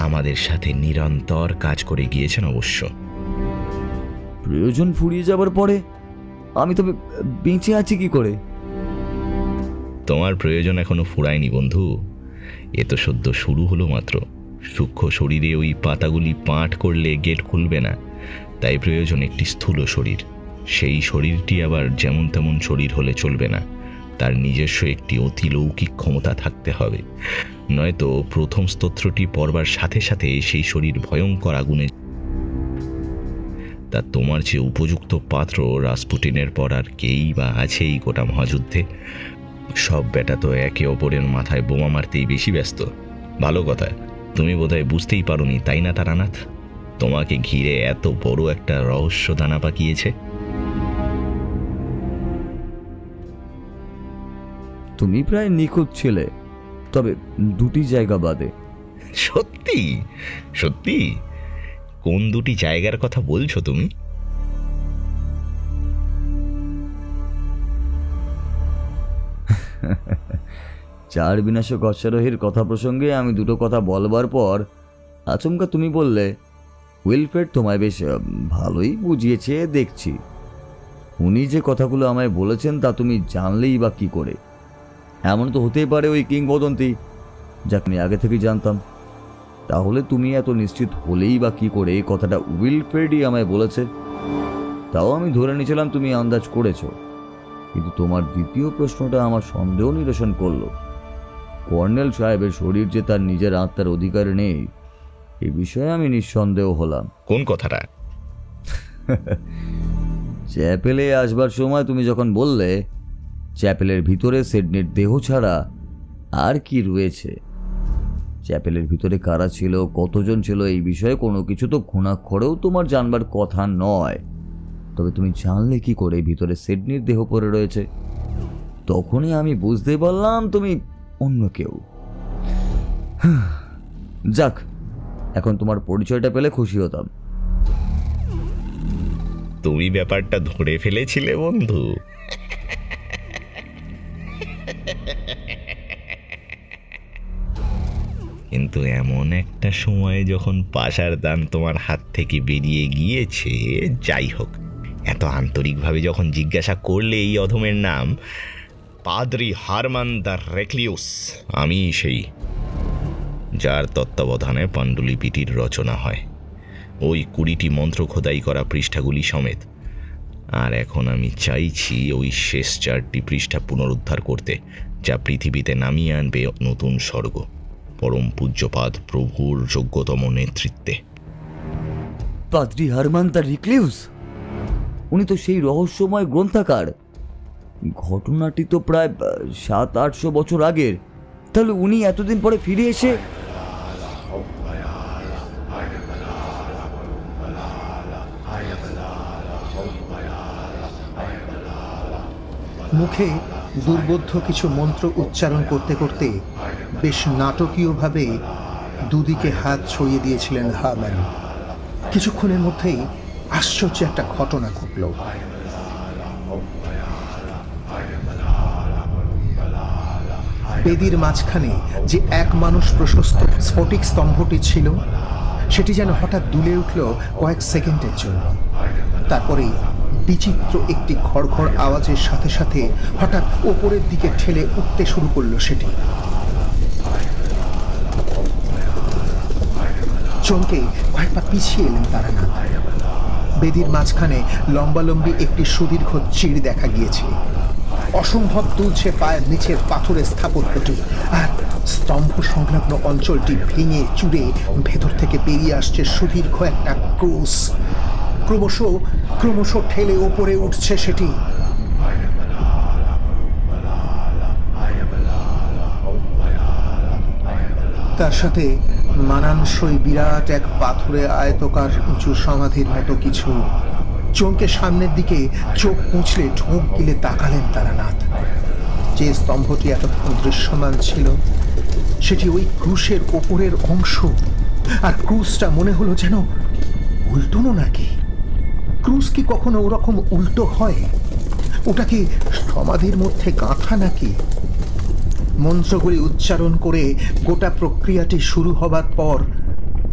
আমাদের সাথে নিরন্তর কাজ করে গিয়েছেন। অবশ্য প্রয়োজন ফুরিয়ে যাবার পরে আমি তবে বেঁচে আছি কি করে? তোমার প্রয়োজন এখনো ফুরায়নি বন্ধু, এ তো সদ্য শুরু হলো মাত্র। সূক্ষ্ম শরীরে ওই পাতাগুলি পাঠ করলে গেট খুলবে না, তাই প্রয়োজন একটি স্থূল শরীর। সেই শরীরটি আবার যেমন তেমন শরীর হলে চলবে না, তার নিজস্ব একটি অতিলৌকিক ক্ষমতা থাকতে হবে, নয়তো প্রথম স্তোত্রটি পড়বার সাথে সাথে সেই শরীর ভয়ঙ্কর আগুনে। তা তোমার চেয়ে উপযুক্ত পাত্র রাসপুটিনের পর আর কেই বা আছে এই গোটা মহাযুদ্ধে? সব বেটা তো একে অপরের মাথায় বোমা মারতেই বেশি ব্যস্ত। ভালো কথা, তুমি বোধহয় বুঝতেই পারোনি, তাই না তারানাথ? তোমাকে ঘিরে এত বড় একটা রহস্য দানা পাকিয়েছে। তুমি প্রায় নিখুঁত ছিলে, তবে দুটি জায়গা বাদে। সত্যি সত্যি? কোন দুটি জায়গার কথা বলছো তুমি? চার বিনাশক অশ্বারোহীর কথা প্রসঙ্গে আমি দুটো কথা বলবার পর আচমকা তুমি বললে, উইলফ্রেড তোমায় বেশ ভালোই বুঝিয়েছে দেখছি। উনি যে কথাগুলো আমায় বলেছেন তা তুমি জানলেই বা কি করে? এমন তো হতেই পারে ওই কিংবদন্তি, যাকে আমি আগে থেকেই জানতাম। তাহলে তুমি এত নিশ্চিত হলেই বা কি করে এই কথাটা উইলফ্রেডই আমায় বলেছে? তাও আমি ধরে নিয়েছিলাম তুমি আন্দাজ করেছ। কিন্তু তোমার দ্বিতীয় প্রশ্নটা আমার সন্দেহ নিরসন করলো। কর্নেল সাহেবের শরীর যে তার নিজের আত্মার অধিকার নেই, এই বিষয়ে আমি নিঃসন্দেহ হলাম। কোন কথাটা? চ্যাপেলে আসবার সময় তুমি যখন বললে চ্যাপেলের ভিতরে সিডনির দেহ ছাড়া আর কি রয়েছে, চ্যাপেলের ভিতরে কারা ছিল, কতজন ছিল, এই বিষয়ে কোনো কিছু তো ঘুণাক্ষরেও তোমার জানবার কথা নয়। তবে তুমি জানলে কি করে ভিতরে সিডনির দেহ পড়ে রয়েছে? তখনই আমি বুঝতে পারলাম তুমি অন্য কেউ। যাক, এখন তোমার পরিচয়টা পেলে খুশি হতাম। তুমি ব্যাপারটা ধরে ফেলেছিলে বন্ধু। কিন্তু এমন একটা সময় যখন পাশার দান তোমার হাত থেকে বেরিয়ে গিয়েছে, যাই হোক, এত আন্তরিকভাবে যখন জিজ্ঞাসা করলে এই অধমের নাম, পাদ্রি হারমান দ্য রেকলিউস, আমি সেই যার তত্ত্বাবধানে পাণ্ডুলিপিটির রচনা হয়, ওই 20টি মন্ত্র খোদাই করা পৃষ্ঠাগুলি সমেত। আর এখন আমি চাইছি ওই শেষ 4টি পৃষ্ঠা পুনরুদ্ধার করতে, যা পৃথিবীতে নামিয়ে আনবে নতুন স্বর্গ, পরম পূজ্যপাদ প্রভুর যোগ্যতম নেতৃত্বে। পাদ্রি হারমান দ্য রেকলিউস, উনি তো সেই রহস্যময় গ্রন্থাকার। ঘটনাটি তো প্রায় 700-800 বছর আগের। তাহলে উনি এতদিন পরে ফিরে এসে মুখে দুর্বোধ্য কিছু মন্ত্র উচ্চারণ করতে করতে বেশ নাটকীয়ভাবে দুদিকে হাত ছড়িয়ে দিয়েছিলেন হারম্যান। কিছুক্ষণের মধ্যেই আশ্চর্য একটা ঘটনা ঘটল। বেদির মাঝখানে যে এক মানুষ প্রশস্ত স্ফটিক স্তম্ভটি ছিল, সেটি যেন হঠাৎ দুলে উঠল কয়েক সেকেন্ডের জন্য। তারপরেই বিচিত্র একটি ঘড়ঘড় আওয়াজের সাথে সাথে হঠাৎ ওপরের দিকে ঠেলে উঠতে শুরু করলো সেটি। চমকে কয়েকবার পিছিয়ে এলেন তারানাথ। বেদির মাঝখানে লম্বালম্বি একটি সুদীর্ঘ চিড় দেখা গিয়েছে। অসম্ভব দুলছে পায়ের নিচের পাথরের স্থাপত্যটি, আর স্তম্ভ সংলগ্ন অঞ্চলটি ভেঙে চুরে ভেতর থেকে বেরিয়ে আসছে সুদীর্ঘ একটা ক্রুশ। ক্রমশ ক্রমশ ঠেলে ওপরে উঠছে সেটি। তার সাথে মানানসই বিরাট এক পাথুরে আয়তকার উঁচু সমাধির মতো কিছু। চমকে সামনের দিকে চোখ মুছলে ঢোক গিলে তাকালেন তারানাথ। যে স্তম্ভটি এতক্ষণ দৃশ্যমান ছিল সেটি ওই ক্রুশের ওপরের অংশ, আর ক্রুশটা মনে হলো যেন উল্টোনো নাকি। ক্রুশ কি কখনো ওরকম উল্টো হয়? ওটা কি সমাধির মধ্যে গাঁথা নাকি? মন্ত্রগুলি উচ্চারণ করে গোটা প্রক্রিয়াটি শুরু হবার পর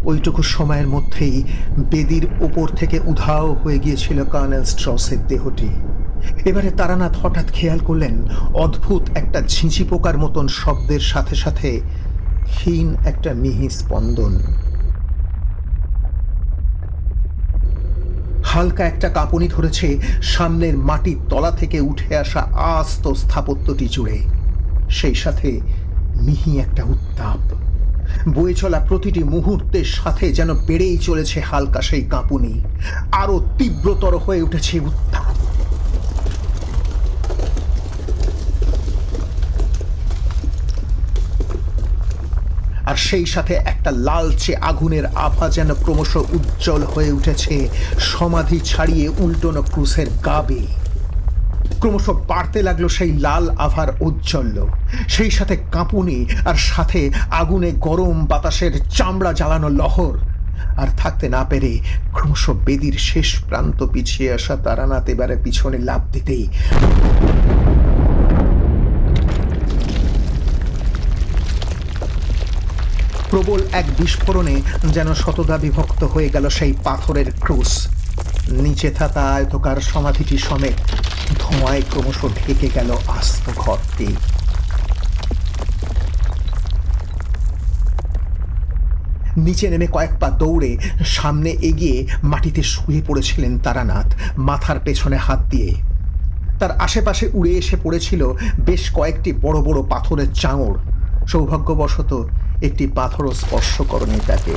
ওইটুকু সময়ের মধ্যেই বেদির ওপর থেকে উধাও হয়ে গিয়েছিল কর্নেল স্ট্রসের দেহটি। এবারে তারানাথ হঠাৎ খেয়াল করলেন অদ্ভুত একটা ঝিঁঝি পোকার মতন শব্দের সাথে সাথে ক্ষীণ একটা মিহি স্পন্দন। হালকা একটা কাঁপুনি ধরেছে সামনের মাটির তলা থেকে উঠে আসা আস্ত স্থাপত্যটি জুড়ে। সেই সাথে মিহি একটা উত্তাপ বয়ে চলা প্রতিটি মুহূর্তের সাথে যেন বেড়েই চলেছে হালকা সেই কাঁপুনি। আরো তীব্রতর হয়ে উঠেছে উত্তাপ। আর সেই সাথে একটা লালচে আগুনের আভা যেন ক্রমশ উজ্জ্বল হয়ে উঠেছে সমাধি ছাড়িয়ে উল্টোনো ক্রুশের গাবে। ক্রমশ বাড়তে লাগলো সেই লাল আভার ঔজ্জ্বল্য, সেই সাথে কাঁপুনি, আর সাথে আগুনে গরম বাতাসের চামড়া জ্বালানো লহর। আর থাকতে না পেরে ক্রমশ বেদির শেষ প্রান্ত পিছিয়ে আসা তারানাথ এবারে পিছনে লাফ দিতেই প্রবল এক বিস্ফোরণে যেন শতদা বিভক্ত হয়ে গেল সেই পাথরের ক্রুশ। নিচে থাকা আয়তকার সমাধিটি সমেত ধোঁয়ায় ক্রমশ ঢেকে গেল আস্ত ঘরটি। নিচে নেমে কয়েক পা দৌড়ে সামনে এগিয়ে মাটিতে শুয়ে পড়েছিলেন তারানাথ, মাথার পেছনে হাত দিয়ে। তার আশেপাশে উড়ে এসে পড়েছিল বেশ কয়েকটি বড় বড় পাথরের চাঙড়। সৌভাগ্যবশত একটি পাথরও স্পর্শ করেনি তাকে।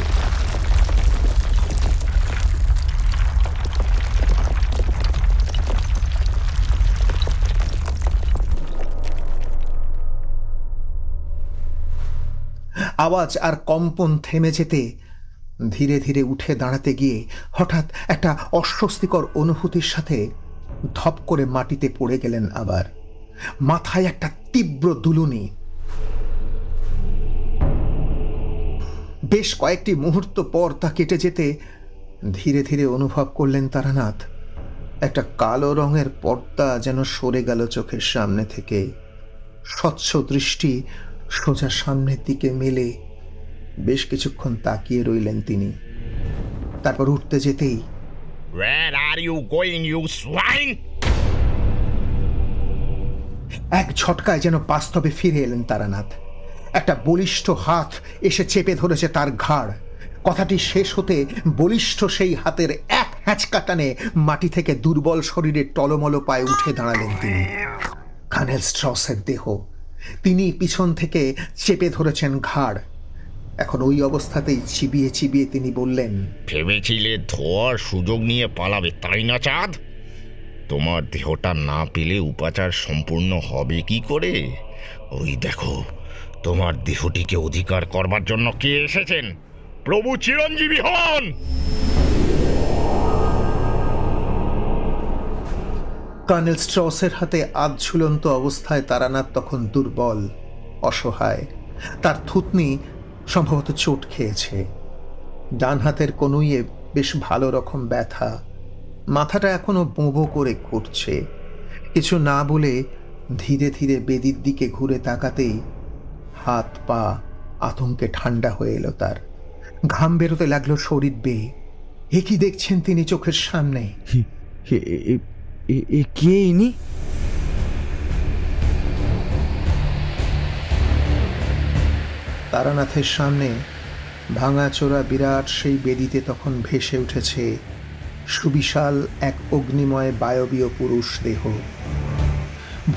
আওয়াজ আর কম্পন থেমে যেতে ধীরে ধীরে উঠে দাঁড়াতে গিয়ে হঠাৎ একটা অস্বস্তিকর অনুভূতির সাথে ধপ করে মাটিতে পড়ে গেলেন। আবার মাথায় একটা তীব্র দুলুনি। বেশ কয়েকটি মুহূর্ত পর তা কেটে যেতে ধীরে ধীরে অনুভব করলেন তারানাথ একটা কালো রঙের পর্দা যেন সরে গেল চোখের সামনে থেকে। স্বচ্ছ দৃষ্টি সোজা সামনের দিকে মেলে বেশ কিছুক্ষণ তাকিয়ে রইলেন তিনি। তারপর উঠতে যেতেই Where are you going, you swine? এক ঝটকায় যেন বাস্তবে ফিরে এলেন তারানাথ। একটা বলিষ্ঠ হাত এসে চেপে ধরেছে তার ঘাড়। কথাটি শেষ হতে বলিষ্ঠ সেই হাতের এক হ্যাঁচকা টানে মাটি থেকে দুর্বল শরীরের টলমল পায়ে উঠে দাঁড়ালেন তিনি। কর্নেল স্ট্রসের দেহ। তিনি পিছন থেকে চেপে ধরেছেন ঘাড়। এখন ওই অবস্থাতেই চিবিয়ে চিবিয়ে তিনি বললেন, ভেবেছিলে ধোয়ার সুযোগ নিয়ে পালাবে, তাই না চাঁদ? তোমার দেহটা না পেলে উপাচার সম্পূর্ণ হবে কি করে? ওই দেখো, তোমার দেহটিকে অধিকার করবার জন্য কে এসেছেন? প্রভু চিরঞ্জীবী হন। কর্নেল স্ট্রসের হাতে আধ ঝুলন্ত অবস্থায় তারানাথ তখন দুর্বল, অসহায়। তার থুতনি সম্ভবত চোট খেয়েছে। ডান হাতের কনুইয়ে বেশ ভালো রকম ব্যথা। মাথাটা এখনো বোঁবো করে ঘুরছে। কিছু না বলে ধীরে ধীরে বেদির দিকে ঘুরে তাকাতেই হাত পা আতঙ্কে ঠান্ডা হয়ে এলো তার। ঘাম বেরোতে লাগলো শরীর বেয়ে। এ কি দেখছেন তিনি চোখের সামনে? কে ইনি? তারানাথের সামনে ভাঙাচোরা বিরাট সেই বেদিতে তখন ভেসে উঠেছে সুবিশাল এক অগ্নিময় বায়বীয় পুরুষ দেহ।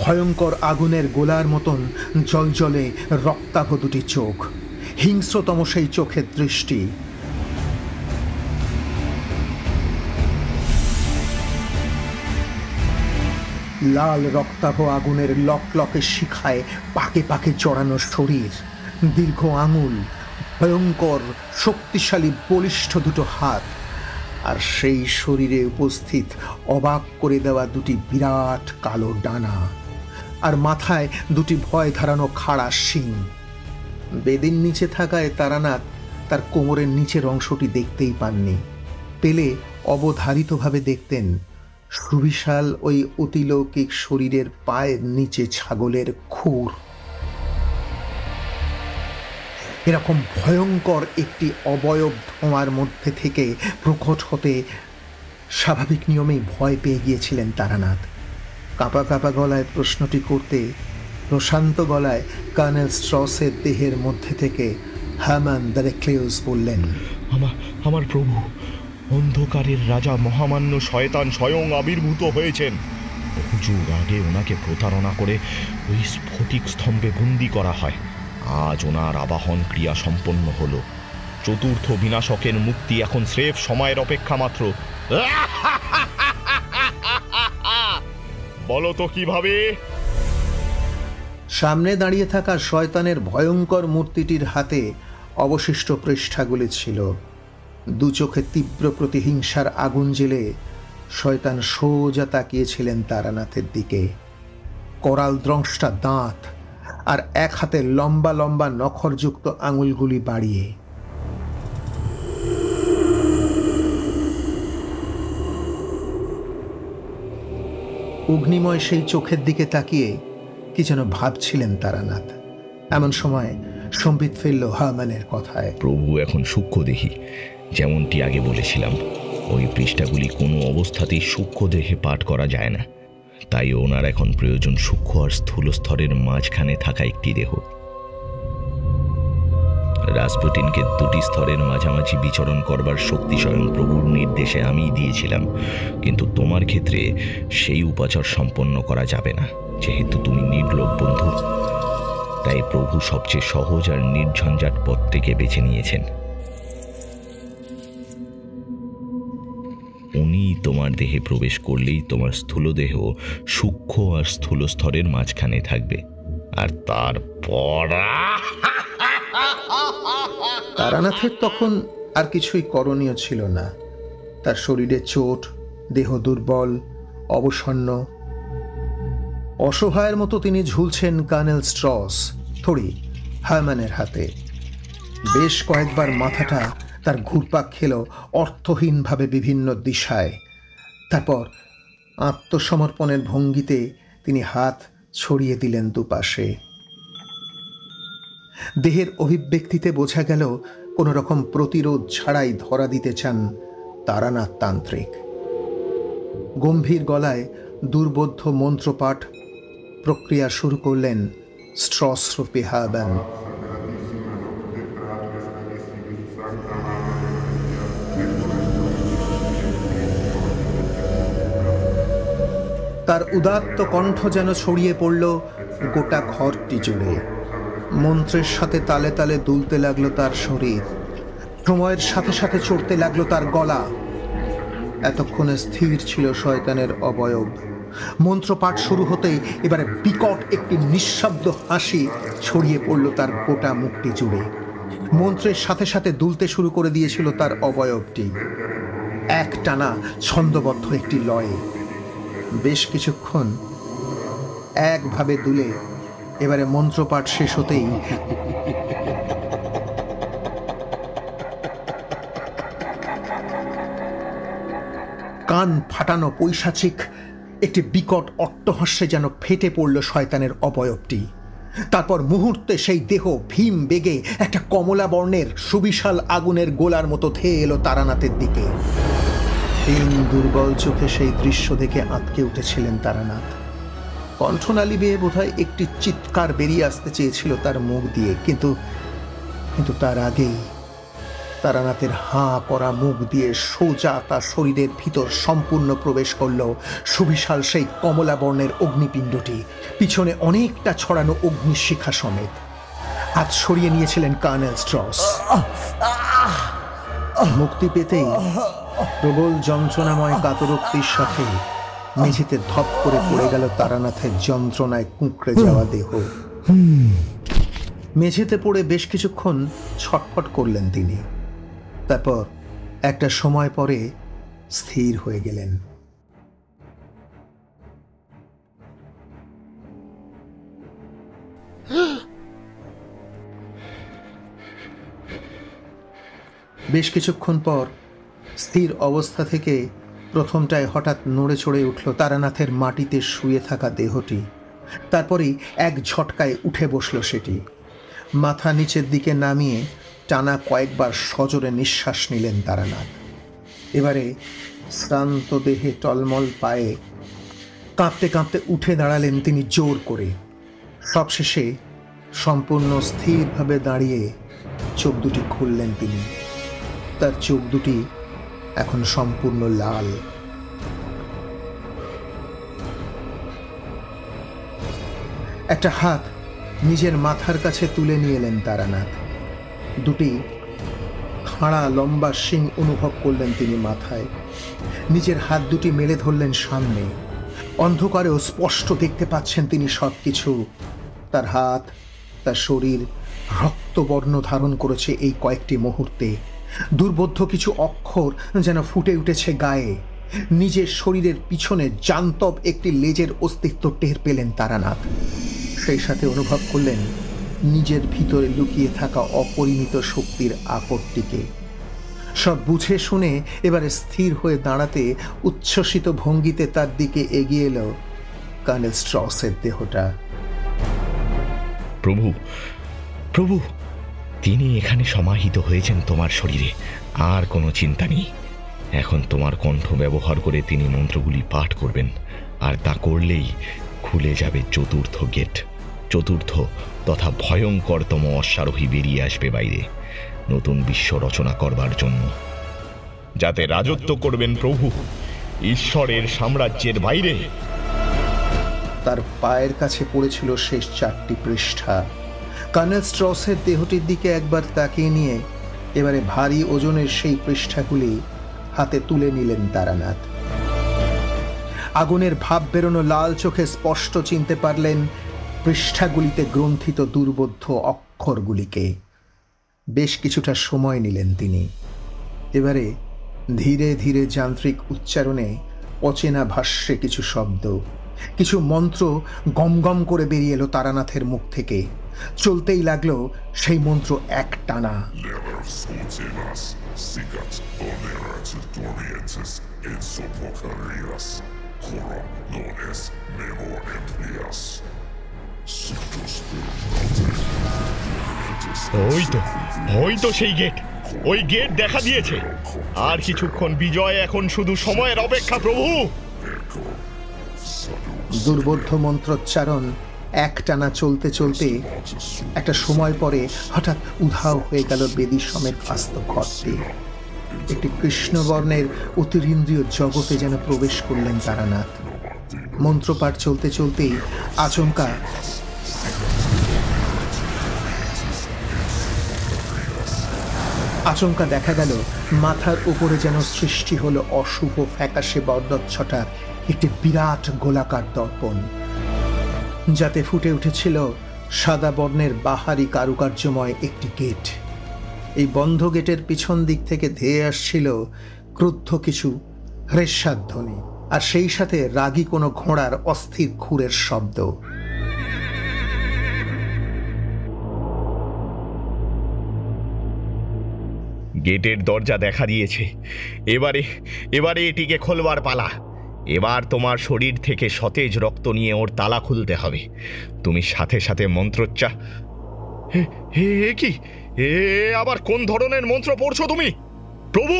ভয়ঙ্কর আগুনের গোলার মতন জলজলে রক্তাভ দুটি চোখ, হিংস্রতম সেই চোখের দৃষ্টি। লাল রক্তাভ আগুনের লকলকে শিখায় পাকে পাকে চড়ানো শরীর, দীর্ঘ আঙুল, ভয়ঙ্কর শক্তিশালী বলিষ্ঠ দুটো হাত, আর সেই শরীরে উপস্থিত অবাক করে দেওয়া দুটি বিরাট কালো ডানা, আর মাথায় দুটি ভয় ধারানো খাড়া শিং। বেদির নিচে থাকায় তারানাথ তার কোমরের নিচের অংশটি দেখতেই পাননি, পেলে অবধারিতভাবে দেখতেন সুবিশাল ওই অতিলৌকিক শরীরের পায়ের নিচে ছাগলের খুর। এরকম ভয়ঙ্কর একটি অবয়ব ধোঁয়ার মধ্যে থেকে প্রকট হতে স্বাভাবিক নিয়মেই ভয় পেয়ে গিয়েছিলেন তারানাথ। কাঁপা কাঁপা গলায় প্রশ্নটি করতে প্রশান্ত গলায় কর্নেল স্ট্রসের দেহের মধ্যে থেকে হারমান দ্য রেক্লেউস বললেন, আমার প্রভু, অন্ধকারের রাজা মহামান্য শয়তান স্বয়ং আবির্ভূত হয়েছেন। বহু যুগ আগে ওনাকে প্রতারণা করে ওই স্ফটিক স্তম্ভে বন্দি করা হয়। আজ ওনার আবাহন ক্রিয়া সম্পন্ন হলো। চতুর্থ বিনাশকের মুক্তি এখন স্রেফ সময়ের অপেক্ষা মাত্র। বলো তো কিভাবে? সামনে দাঁড়িয়ে থাকা শয়তানের ভয়ঙ্কর মূর্তিটির হাতে অবশিষ্ট পৃষ্ঠাগুলি ছিল। দু চোখে তীব্র প্রতিহিংসার আগুন জ্বেলে শয়তান সোজা তাকিয়েছিলেন তারানাথের দিকে, করাল দ্রংষ্টা দাঁত আর এক হাতে লম্বা লম্বা নখরযুক্ত আঙুলগুলি বাড়িয়ে। অগ্নিময় সেই চোখের দিকে তাকিয়ে কি যেন ভাবছিলেন তারানাথ। এমন সময় সম্বিত ফেলল হারম্যানের কথায়। প্রভু এখন সূক্ষ্ম দেখি, যেমনটি আগে বলেছিলাম। ওই পৃষ্ঠাগুলি কোনো অবস্থাতেই সূক্ষ্ম দেহে পাঠ করা যায় না, তাই ওনার এখন প্রয়োজন সূক্ষ্ম আর স্থূল স্তরের মাঝখানে থাকা একটি দেহ। রাসপুটিনকে দুটি স্তরের মাঝামাঝি বিচরণ করবার শক্তি স্বয়ং প্রভুর নির্দেশে আমিই দিয়েছিলাম, কিন্তু তোমার ক্ষেত্রে সেই উপাচার সম্পন্ন করা যাবে না, যেহেতু তুমি নির্লোভ বন্ধু। তাই প্রভু সবচেয়ে সহজ আর নির্ঝঞ্ঝাট পথটিকে বেছে নিয়েছেন। উনি তোমার দেহে প্রবেশ করলেই তোমার স্থূল দেহ সূক্ষ্ম আর স্থূল স্তরের মাঝখানে থাকবে, আর তারপর তারানাথের তখন আর কিছুই করণীয় ছিল না। তার শরীরে চোট, দেহ দুর্বল, অবসন্ন, অসহায়ের মতো তিনি ঝুলছেন কর্নেল স্ট্রস থরি হারম্যানের হাতে। বেশ কয়েকবার মাথাটা তার ঘুরপাক খেল অর্থহীনভাবে বিভিন্ন দিশায়। তারপর আত্মসমর্পণের ভঙ্গিতে তিনি হাত ছড়িয়ে দিলেন দুপাশে। দেহের অভিব্যক্তিতে বোঝা গেল কোনো রকম প্রতিরোধ ছাড়াই ধরা দিতে চান তারানাথ তান্ত্রিক। গম্ভীর গলায় দুর্বোধ্য মন্ত্রপাঠ প্রক্রিয়া শুরু করলেন স্ট্রস রূপী হারম্যান। তার উদাত্ত কণ্ঠ যেন ছড়িয়ে পড়ল গোটা ঘরটি জুড়ে। মন্ত্রের সাথে তালে তালে দুলতে লাগলো তার শরীর, সময়ের সাথে সাথে চড়তে লাগলো তার গলা। এতক্ষণে স্থির ছিল শয়তানের অবয়ব। মন্ত্রপাঠ শুরু হতেই এবারে বিকট একটি নিঃশব্দ হাসি ছড়িয়ে পড়ল তার গোটা মুখটি জুড়ে। মন্ত্রের সাথে সাথে দুলতে শুরু করে দিয়েছিল তার অবয়বটি, এক টানা ছন্দবদ্ধ একটি লয়ে। বেশ কিছুক্ষণ একভাবে দুলে এবারে মন্ত্রপাঠ শেষ হতেই কান ফাটানো পৈশাচিক একটি বিকট অট্টহাস্যে যেন ফেটে পড়ল শয়তানের অবয়বটি। তারপর মুহূর্তে সেই দেহ ভীম বেগে একটা কমলা বর্ণের সুবিশাল আগুনের গোলার মতো ধেয়ে এলো তারানাথের দিকে। তিন দুর্বল চোখে সেই দৃশ্য দেখে আঁতকে উঠেছিলেন তারানাথ। কণ্ঠনালী বেয়ে বোধহয় একটি চিৎকার বেরিয়ে আসতে চেয়েছিল তার মুখ দিয়ে, কিন্তু তার আগেই তারানাথের হাঁ করা মুখ দিয়ে সোজা তার শরীরের ভিতর সম্পূর্ণ প্রবেশ করল সুবিশাল সেই কমলা বর্ণের অগ্নিপিণ্ডটি, পিছনে অনেকটা ছড়ানো অগ্নিশিখা সমেত। হাত সরিয়ে নিয়েছিলেন কর্নেল স্ট্রস। মুক্তি পেতেই প্রবল যন্ত্রণাময় কাতরোক্তির সাথে মেঝেতে ধপ করে পড়ে গেল তারানাথের যন্ত্রণায় কুঁকড়ে যাওয়া দেহ। মেঝেতে পড়ে বেশ কিছুক্ষণ ছটফট করলেন তিনি। তারপর একটা সময় পরে স্থির হয়ে গেলেন। বেশ কিছুক্ষণ পর স্থির অবস্থা থেকে প্রথমটায় হঠাৎ নড়ে চড়ে উঠল তারানাথের মাটিতে শুয়ে থাকা দেহটি। তারপরেই এক ঝটকায় উঠে বসল সেটি। মাথা নিচের দিকে নামিয়ে টানা কয়েকবার সজোরে নিঃশ্বাস নিলেন তারানাথ। এবারে শ্রান্ত দেহে টলমল পায়ে কাঁপতে কাঁপতে উঠে দাঁড়ালেন তিনি জোর করে। সবশেষে সম্পূর্ণ স্থিরভাবে দাঁড়িয়ে চোখ দুটি খুললেন তিনি। তার চোখ দুটি এখন সম্পূর্ণ লাল। একটা হাত নিজের মাথার কাছে তুলে নিয়ে এলেন তারানাথ। দুটি খাড়া লম্বা শিং অনুভব করলেন তিনি মাথায়। নিজের হাত দুটি মেলে ধরলেন সামনে। অন্ধকারেও স্পষ্ট দেখতে পাচ্ছেন তিনি সবকিছু। তার হাত, তার শরীর রক্তবর্ণ ধারণ করেছে এই কয়েকটি মুহূর্তে। দুর্বোধ্য কিছু অক্ষর যেন ফুটে উঠেছে গায়ে। নিজের শরীরের পিছনে জান্তব একটি লেজের অস্তিত্ব টের পেলেন তারানাথ। সেই সাথে অনুভব করলেন নিজের ভিতরে লুকিয়ে থাকা অপরিমিত শক্তির আকরটিকে। সব বুঝে শুনে এবারে স্থির হয়ে দাঁড়াতে উচ্ছ্বসিত ভঙ্গিতে তার দিকে এগিয়ে এলো কর্নেল স্ট্রসের দেহটা। প্রভু, প্রভু, তিনি এখানে সমাহিত হয়েছেন তোমার শরীরে। আর কোনো চিন্তা নেই। এখন তোমার কণ্ঠ ব্যবহার করে তিনি মন্ত্রগুলি পাঠ করবেন, আর তা করলেই খুলে যাবে চতুর্থ গেট। চতুর্থ তথা ভয়ঙ্করতম অশ্বারোহী বেরিয়ে আসবে বাইরে, নতুন বিশ্ব রচনা করবার জন্য, যাতে রাজত্ব করবেন প্রভু ঈশ্বরের সাম্রাজ্যের বাইরে। তার পায়ের কাছে পড়েছিল শেষ 4টি পৃষ্ঠা। কর্নেল স্ট্রসের দেহটির দিকে একবার তাকিয়ে নিয়ে এবারে ভারী ওজনের সেই পৃষ্ঠাগুলি হাতে তুলে নিলেন তারানাথ। আগুনের ভাব বেরোনো লাল চোখে স্পষ্ট চিনতে পারলেন পৃষ্ঠাগুলিতে গ্রন্থিত দুর্বোধ্য অক্ষরগুলিকে। বেশ কিছুটা সময় নিলেন তিনি। এবারে ধীরে ধীরে যান্ত্রিক উচ্চারণে অচেনা ভাষ্যে কিছু শব্দ, কিছু মন্ত্র গমগম করে বেরিয়ে এলো তারানাথের মুখ থেকে। চলতেই লাগলো সেই মন্ত্র এক টানা। ওই তো সেই গেট, ওই গেট দেখা দিয়েছে। আর কিছুক্ষণ বিজয়, এখন শুধু সময়ের অপেক্ষা প্রভু। দুর্বোধ্য মন্ত্রোচ্চারণ এক টানা চলতে চলতে একটা সময় পরে হঠাৎ উধাও হয়ে গেল বেদী সমেত আস্ত ঘরটি। একটি কৃষ্ণবর্ণের অতিরিন্দ্রিয় জগতে যেন প্রবেশ করলেন তারানাথ। মন্ত্রপাঠ চলতে চলতেই আচমকা দেখা গেল মাথার উপরে যেন সৃষ্টি হলো অশুভ ফ্যাকাশে বর্ণচ্ছটার একটি বিরাট গোলাকার দর্পণ, যাতে ফুটে উঠেছিল সাদা বর্ণের বাহারি কারুকার্যময় একটি গেট। এই বন্ধ গেটের পিছন দিক থেকে ধেয়ে আসছিল ক্রুদ্ধ কিছু হ্রেস্বাধ্বনি, আর সেই সাথে রাগী কোনো ঘোড়ার অস্থির খুরের শব্দ। গেটের দরজা দেখা দিয়েছে। এবারে এটিকে খোলবার পালা। এবার তোমার শরীর থেকে সতেজ রক্ত নিয়ে ওর তালা খুলতে হবে। তুমি সাথে সাথে মন্ত্রোচ্চার। হে কি, এ আবার কোন ধরনের মন্ত্র পড়ছো তুমি প্রভু?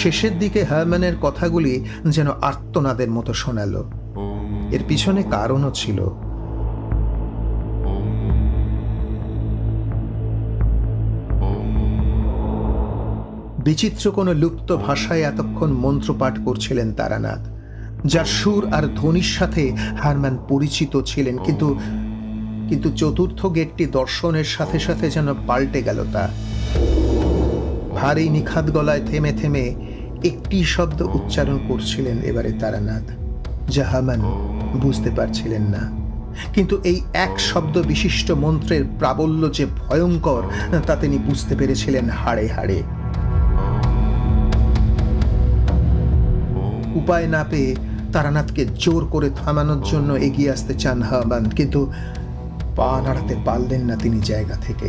শেষের দিকে হারম্যানের কথাগুলি যেন আর্তনাদের মতো শোনালো। এর পিছনে কারণও ছিল। বিচিত্র কোনো লুপ্ত ভাষায় এতক্ষণ মন্ত্রপাঠ করছিলেন তারানাথ, যার সুর আর ধ্বনির সাথে হারম্যান পরিচিত ছিলেন, কিন্তু চতুর্থ গেটটি দর্শনের সাথে সাথে যেন পাল্টে গেল তা। ভারী নিখাত গলায় থেমে থেমে একটি শব্দ উচ্চারণ করছিলেন এবারে তারানাথ, যা হারম্যান বুঝতে পারছিলেন না। কিন্তু এই এক শব্দ বিশিষ্ট মন্ত্রের প্রাবল্য যে ভয়ঙ্কর তা তিনি বুঝতে পেরেছিলেন হাড়ে হাড়ে। উপায় না পেয়ে তারানাথকে জোর করে থামানোর জন্য এগিয়ে আসতে চান হারম্যান, কিন্তু পা নাড়াতে পারলেন না তিনি জায়গা থেকে।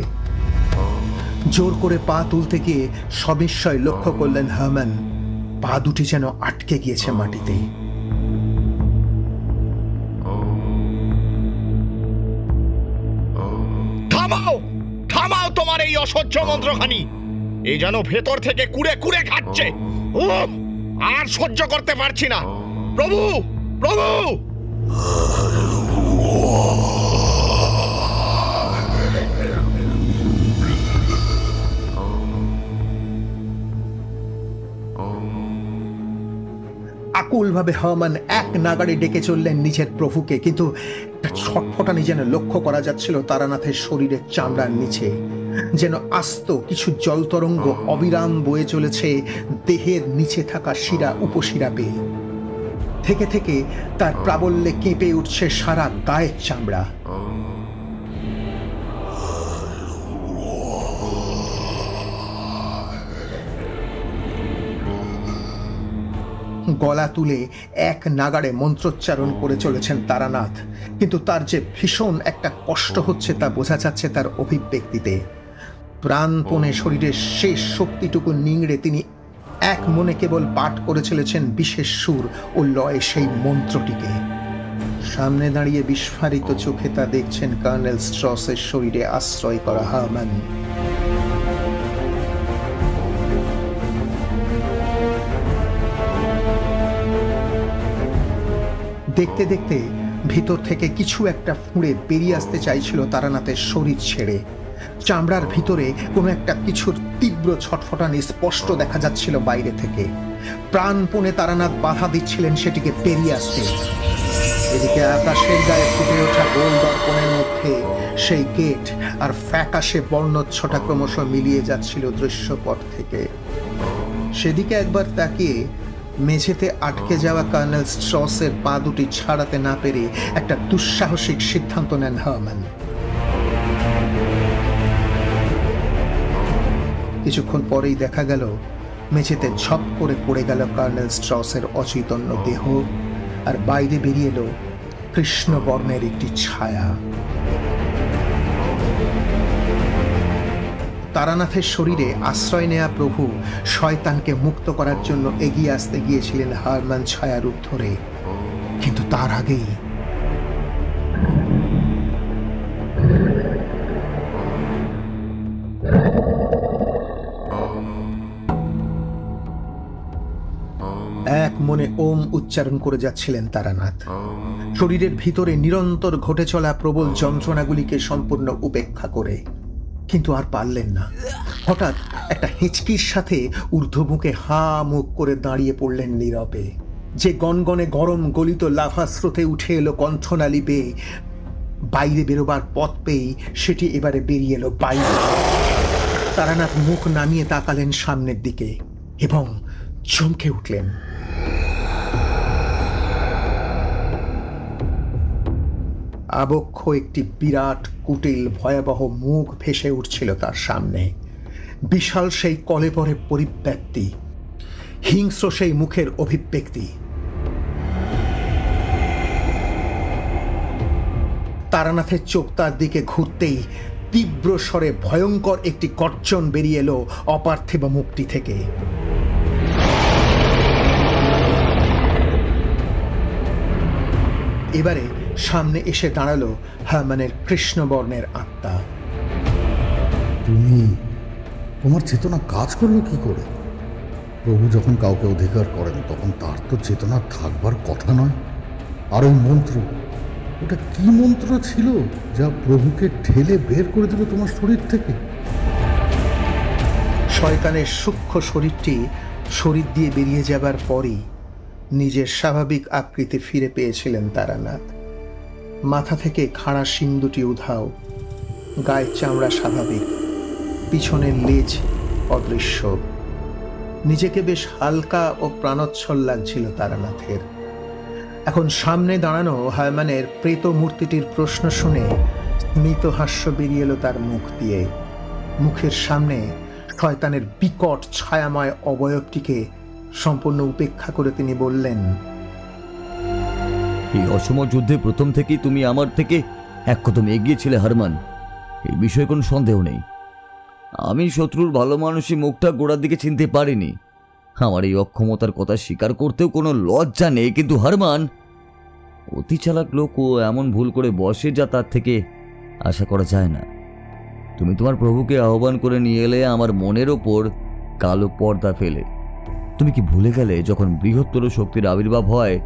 জোর করে পা তুলতে গিয়ে সবিস্ময় লক্ষ্য করলেন হারম্যান পা দুটি যেন আটকে গিয়েছে মাটিতে। থামাও, থামাও তোমার এই অসহ্য মন্ত্রখানি। এই যেন ভেতর থেকে কুড়ে কুড়ে খাচ্ছে। আর সহ্য করতে পারছি না। প্রভু, প্রভু! আকুলভাবে হারম্যান এক নাগাড়ে ডেকে চললেন নিজের প্রভুকে, কিন্তু একটা ছটফটানি যেন লক্ষ্য করা যাচ্ছিল তারানাথের শরীরের চামড়ার নিচে, যেন আস্ত কিছু জলতরঙ্গ অবিরাম বয়ে চলেছে দেহের নিচে থাকা শিরা উপশিরা বেয়ে। থেকে থেকে তার প্রাবল্যে কেঁপে উঠছে সারা গায়ের চামড়া। গলা তুলে এক নাগাড়ে মন্ত্রোচ্চারণ করে চলেছেন তারানাথ, কিন্তু তার যে ভীষণ একটা কষ্ট হচ্ছে তা বোঝা যাচ্ছে তার অভিব্যক্তিতে। প্রাণপণে শরীরের শেষ শক্তিটুকু নিংড়ে তিনি এক মনে কেবল পাঠ করে চলেছেন বিশেষ সুর ও লয়ে সেই মন্ত্রটিকে। সামনে দাঁড়িয়ে বিস্ফারিত চোখে তা দেখছেন কর্নেল স্ট্রসের শরীরে আশ্রয় করা হারম্যান। দেখতে দেখতে ভিতর থেকে কিছু একটা ফুঁড়ে বেরিয়ে আসতে চাইছিল তারানাথের শরীর ছেড়ে। চামড়ার ভিতরে কোনো একটা কিছুর তীব্র ছটফটানি স্পষ্ট দেখা যাচ্ছিল বাইরে থেকে। প্রাণপণে তারানাথ বাধা দিচ্ছিলেন সেটিকে বেরিয়ে আসতে। এদিকে আকাশের গায়ে ফুটে ওঠা গোল দর্পণের মধ্যে সেই গেট আর ফ্যাকাশে বর্ণচ্ছটা ক্রমশ মিলিয়ে যাচ্ছিল দৃশ্যপট থেকে। সেদিকে একবার তাকিয়ে মেঝেতে আটকে যাওয়া কর্নেল স্ট্রসের পা দুটি ছাড়াতে না পেরে একটা দুঃসাহসিক সিদ্ধান্ত নেন হারম্যান। কিছুক্ষণ পরেই দেখা গেল মেঝেতে ঝপ করে পড়ে গেল কর্নেল স্ট্রসের অচৈতন্য দেহ, আর বাইরে বেরিয়ে এলো কৃষ্ণবর্ণের একটি ছায়া। তারানাথের শরীরে আশ্রয় নেয়া প্রভু শয়তানকে মুক্ত করার জন্য এগিয়ে আসতে গিয়েছিলেন হারম্যান ছায়ারূপ ধরে, কিন্তু তার আগেই এক মনে ওম উচ্চারণ করে যাচ্ছিলেন তারানাথ, শরীরের ভিতরে নিরন্তর ঘটে চলা প্রবল যন্ত্রণাগুলিকে সম্পূর্ণ উপেক্ষা করে। কিন্তু আর পারলেন না। হঠাৎ একটা হেঁচকির সাথে ঊর্ধ্বমুখে হা মুখ করে দাঁড়িয়ে পড়লেন নীরবে। যে গনগনে গরম গলিত লাভা স্রোতে উঠে এলো কণ্ঠনালী বেয়ে, বাইরে বেরোবার পথ পেয়েই সেটি এবারে বেরিয়ে এলো বাইরে। তারানাথ মুখ নামিয়ে তাকালেন সামনের দিকে এবং চমকে উঠলেন। আবক্ষ একটি বিরাট কুটিল ভয়াবহ মুখ ভেসে উঠছিল তার সামনে। বিশাল সেই কলেবরে পরিব্যক্তি, হিংস্র সেই মুখের অভিব্যক্তি। তারানাথের চোখ তার দিকে ঘুরতেই তীব্র স্বরে ভয়ঙ্কর একটি গর্জন বেরিয়ে এলো অপার্থিব মুখটি থেকে। এবারে সামনে এসে দাঁড়ালো হারম্যানের কৃষ্ণবর্ণের আত্মা। তোমার চেতনা কাজ করলো কি করে? প্রভু যখন কাউকে অধিকার করেন তখন তার তো চেতনা থাকবার কথা নয়। আর ওই মন্ত্র, ওটা কি মন্ত্র ছিল যা প্রভুকে ঠেলে বের করে দিল তোমার শরীর থেকে? শয়তানের সূক্ষ্ম শরীরটি শরীর দিয়ে বেরিয়ে যাবার পরই নিজের স্বাভাবিক আকৃতি ফিরে পেয়েছিলেন তারানাথ। মাথা থেকে খাড়া শিং দুটি উধাও, গায়ের চামড়া স্বাভাবিক, পিছনের লেজ অদৃশ্য। নিজেকে বেশ হালকা ও প্রাণোচ্ছল লাগছিল তারানাথের। এখন সামনে দাঁড়ানো হারম্যানের প্রেত মূর্তিটির প্রশ্ন শুনে স্মিত হাস্য বেরিয়ে এলো তার মুখ দিয়ে। মুখের সামনে শয়তানের বিকট ছায়াময় অবয়বটিকে সম্পূর্ণ উপেক্ষা করে তিনি বললেন, এই অসম যুদ্ধে প্রথম থেকেই তুমি আমার থেকে এক কদম এগিয়ে ছিলে হারমান, এই বিষয়ে কোনো সন্দেহ নেই। আমি শত্রুর ভালো মানুষই মুখটা গোড়ার দিকে চিনতে পারিনি। আমার এই অক্ষমতার কথা স্বীকার করতেও কোনো লজ্জা নেই, কিন্তু হারমান অতি চালাক লোক ও এমন ভুল করে বসে যা তার থেকে আশা করা যায় না। তুমি তোমার প্রভুকে আহ্বান করে নিয়ে এলে আমার মনের ওপর কালো পর্দা ফেলে। তুমি কি ভুলে গেলে যখন বৃহত্তর শক্তির আবির্ভাব হয়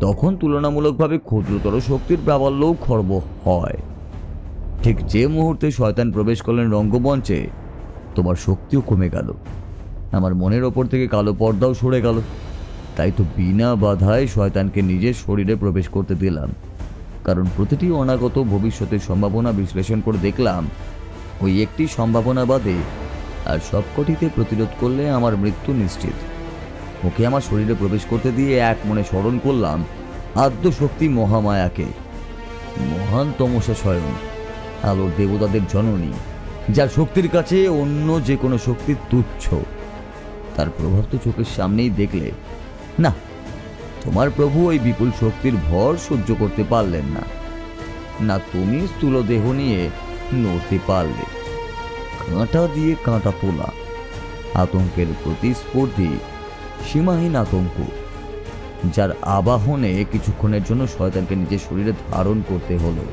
তখন তুলনামূলকভাবে ক্ষুদ্রতর শক্তির প্রাবল্যও খর্ব হয়? ঠিক যে মুহূর্তে শয়তান প্রবেশ করলেন রঙ্গমঞ্চে তোমার শক্তিও কমে গেল, আমার মনের ওপর থেকে কালো পর্দাও সরে গেল। তাই তো বিনা বাধায় শয়তানকে নিজের শরীরে প্রবেশ করতে দিলাম, কারণ প্রতিটি অনাগত ভবিষ্যতের সম্ভাবনা বিশ্লেষণ করে দেখলাম ওই একটি সম্ভাবনা বাদে আর সবকটিতে প্রতিরোধ করলে আমার মৃত্যু নিশ্চিত। ওকে আমার শরীরে প্রবেশ করতে দিয়ে এক মনে স্মরণ করলাম আদ্য শক্তি মহামায়াকে, মহান তমসা স্বয়ং, আলোর দেবতাদের জননী, যার শক্তির কাছে অন্য যে কোনো শক্তি তুচ্ছ। তার প্রভাব তো চোখের সামনেই দেখলে। না, তোমার প্রভু ওই বিপুল শক্তির ভর সহ্য করতে পারলেন না, না তুমি স্থূল দেহ নিয়ে নড়তে পারলে। কাঁটা দিয়ে কাঁটা তোলা, আতঙ্কের প্রতিস্পর্ধী সীমাহীন আতঙ্ক, যার আবাহনে কিছুক্ষণের জন্য শয়তানকে নিজের শরীরে ধারণ করতে হলো।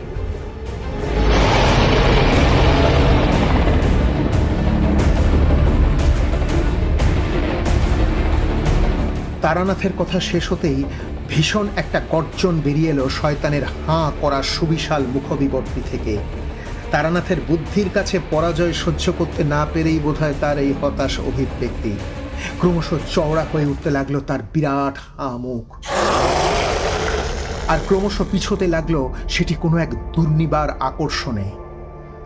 তারানাথের কথা শেষ হতেই ভীষণ একটা গর্জন বেরিয়ে এলো শয়তানের হাঁ করা সুবিশাল মুখবিবর্তি থেকে। তারানাথের বুদ্ধির কাছে পরাজয় সহ্য করতে না পেরেই বোধহয় তার এই হতাশ অভিব্যক্তি। ক্রমশ চওড়া হয়ে উঠতে লাগলো তার বিরাট হাঁ মুখ, আর ক্রমশ পিছোতে লাগলো সেটি কোনো এক দুর্নিবার আকর্ষণে।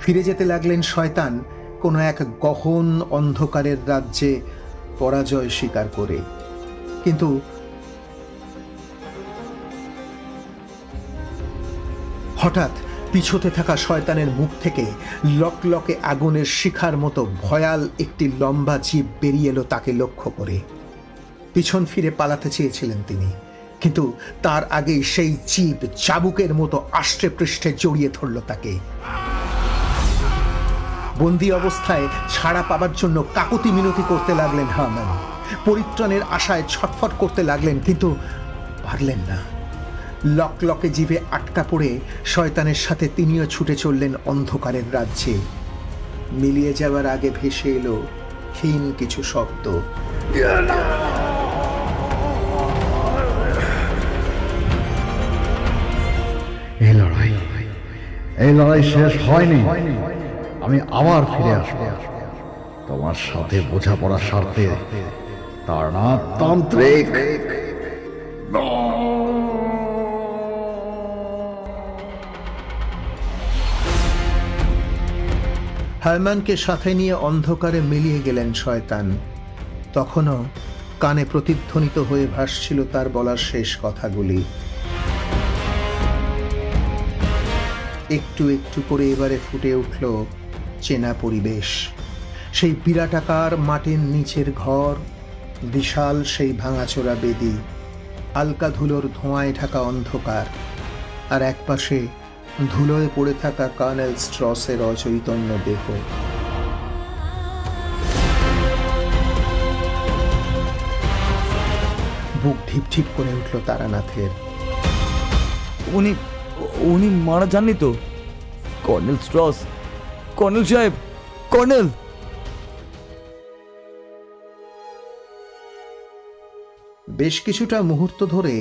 ফিরে যেতে লাগলেন শয়তান কোনো এক গহন অন্ধকারের রাজ্যে পরাজয় স্বীকার করে। কিন্তু হঠাৎ পিছোতে থাকা শয়তানের মুখ থেকে লকলকে আগুনের শিখার মতো ভয়াল একটি লম্বা জীব বেরিয়ে এলো তাকে লক্ষ্য করে। পিছন ফিরে পালাতে চেয়েছিলেন তিনি, কিন্তু তার আগেই সেই জীব চাবুকের মতো আষ্টে পৃষ্ঠে জড়িয়ে ধরল তাকে। বন্দী অবস্থায় ছাড়া পাবার জন্য কাকুতি মিনতি করতে লাগলেন হারম্যান, পরিত্রাণের আশায় ছটফট করতে লাগলেন, কিন্তু পারলেন না। লকলকে জিভে আটকা পড়ে শয়তানের সাথে তিনিও ছুটে চললেন অন্ধকারের রাজ্যে। মিলিয়ে যাওয়ার আগে ভেসে এলো ক্ষীণ কিছু শব্দ। এই লড়াই শেষ হয়নি, আমি আবার ফিরে আসবো তোমার সাথে বোঝাপড়ার স্বার্থে। তারানাথ তান্ত্রিক। হারম্যানকে সাথে নিয়ে অন্ধকারে মিলিয়ে গেলেন শয়তান। তখনও কানে প্রতিধ্বনিত হয়ে ভাসছিল তার বলার শেষ কথাগুলি। একটু একটু করে এবারে ফুটে উঠল চেনা পরিবেশ, সেই বিরাটাকার মাটির নিচের ঘর, বিশাল সেই ভাঙাচোরা বেদি, হালকা ধুলোর ধোঁয়ায় ঢাকা অন্ধকার, আর একপাশে ধুলোয় পড়ে থাকা কর্নেল স্ট্রসের অচৈতন্য দেহ। বুক ঢিপ ঢিপ করে উঠল তারানাথের। উনি উনি মারা যাননি তো? কর্নেল স্ট্রস, কর্নেল সাহেব, কর্নেল! বেশ কিছুটা মুহূর্ত ধরে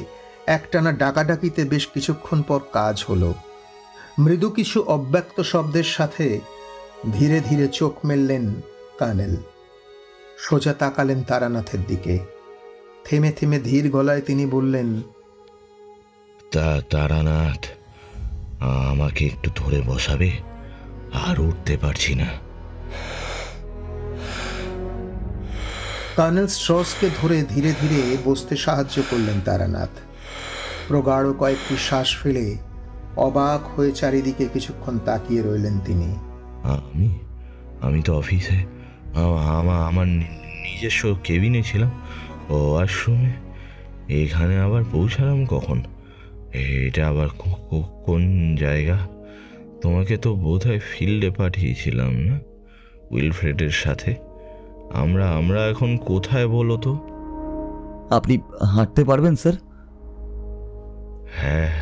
একটানা ডাকাডাকিতে বেশ কিছুক্ষণ পর কাজ হলো। মৃদু কিছু অব্যক্ত শব্দের সাথে ধীরে ধীরে চোখ মেললেন কর্নেল। সোজা তাকালেন তারানাথের দিকে। থেমে থেমে ধীর গলায় তিনি বললেন, তারানাথ, আমাকে একটু ধরে বসাবে? আর উঠতে পারছি না। কর্নেল স্ট্রসকে ধরে ধীরে ধীরে বসতে সাহায্য করলেন তারানাথ। প্রগাঢ় কয়েকটি শ্বাস ফেলে অবাক হয়ে চারিদিকে কিছুক্ষণ তাকিয়ে রইলেন তিনি। আমি তো অফিসে আমার নিজস্ব কেবিনে ছিলাম, ওয়াশরুমে। এখানে আবার পৌঁছালাম কখন? এটা আবার কোন জায়গা? তোমাকে তো বোধহয় ফিল্ডে পাঠিয়েছিলাম না, উইলফ্রেডের সাথে? আমরা এখন কোথায় বলো তো? আপনি হাঁটতে পারবেন স্যার? হ্যাঁ,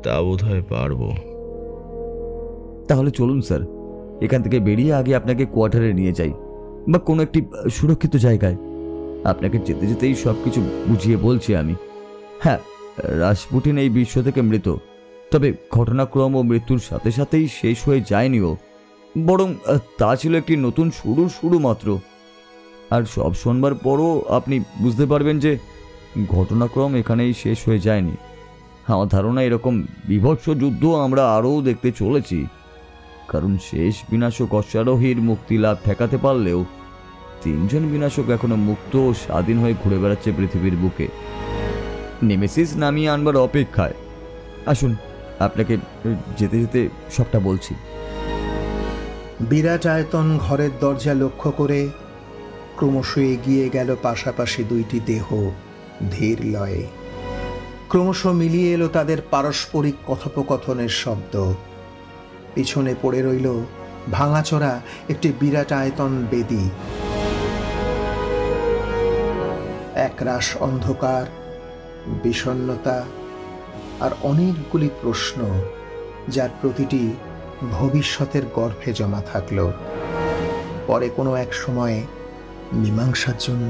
তা বোধহয় পারবো। তাহলে চলুন স্যার, এখান থেকে বেরিয়ে আগে আপনাকে কোয়ার্টারে নিয়ে যাই, বা কোনো একটি সুরক্ষিত জায়গায়। আপনাকে যেতে যেতেই সব কিছু বুঝিয়ে বলছি আমি। হ্যাঁ, রাসপুটিন এই বিশ্ব থেকে মৃত, তবে ঘটনাক্রম ও মৃত্যুর সাথে সাথেই শেষ হয়ে যায়নিও, বরং তা ছিল একটি নতুন শুরু মাত্র। আর সব শোনবার পরও আপনি বুঝতে পারবেন যে ঘটনাক্রম এখানেই শেষ হয়ে যায়নি। আমার ধারণা এরকম বিভৎস যুদ্ধ আমরা আরও দেখতে চলেছি, কারণ শেষ বিনাশক অশ্বারোহীর মুক্তি লাভ ঠেকাতে পারলেও 3 জন বিনাশক এখনো মুক্ত ও স্বাধীন হয়ে ঘুরে বেড়াচ্ছে পৃথিবীর বুকে, নেমেসিস নামিয়ে আনবার অপেক্ষায়। আসুন, আপনাকে যেতে যেতে সবটা বলছি। বিরাট আয়তন ঘরের দরজা লক্ষ্য করে ক্রমশ এগিয়ে গেল পাশাপাশি দুইটি দেহ ধীর লয়ে। ক্রমশ মিলিয়ে এলো তাদের পারস্পরিক কথোপকথনের শব্দ। পিছনে পড়ে রইল ভাঙাচোরা একটি বিরাট আয়তন বেদি। একরাশ অন্ধকার, বিষণ্ণতা আর অনেকগুলি প্রশ্ন, যার প্রতিটি ভবিষ্যতের গর্ভে জমা থাকল, পরে কোনো এক সময়ে মীমাংসার জন্য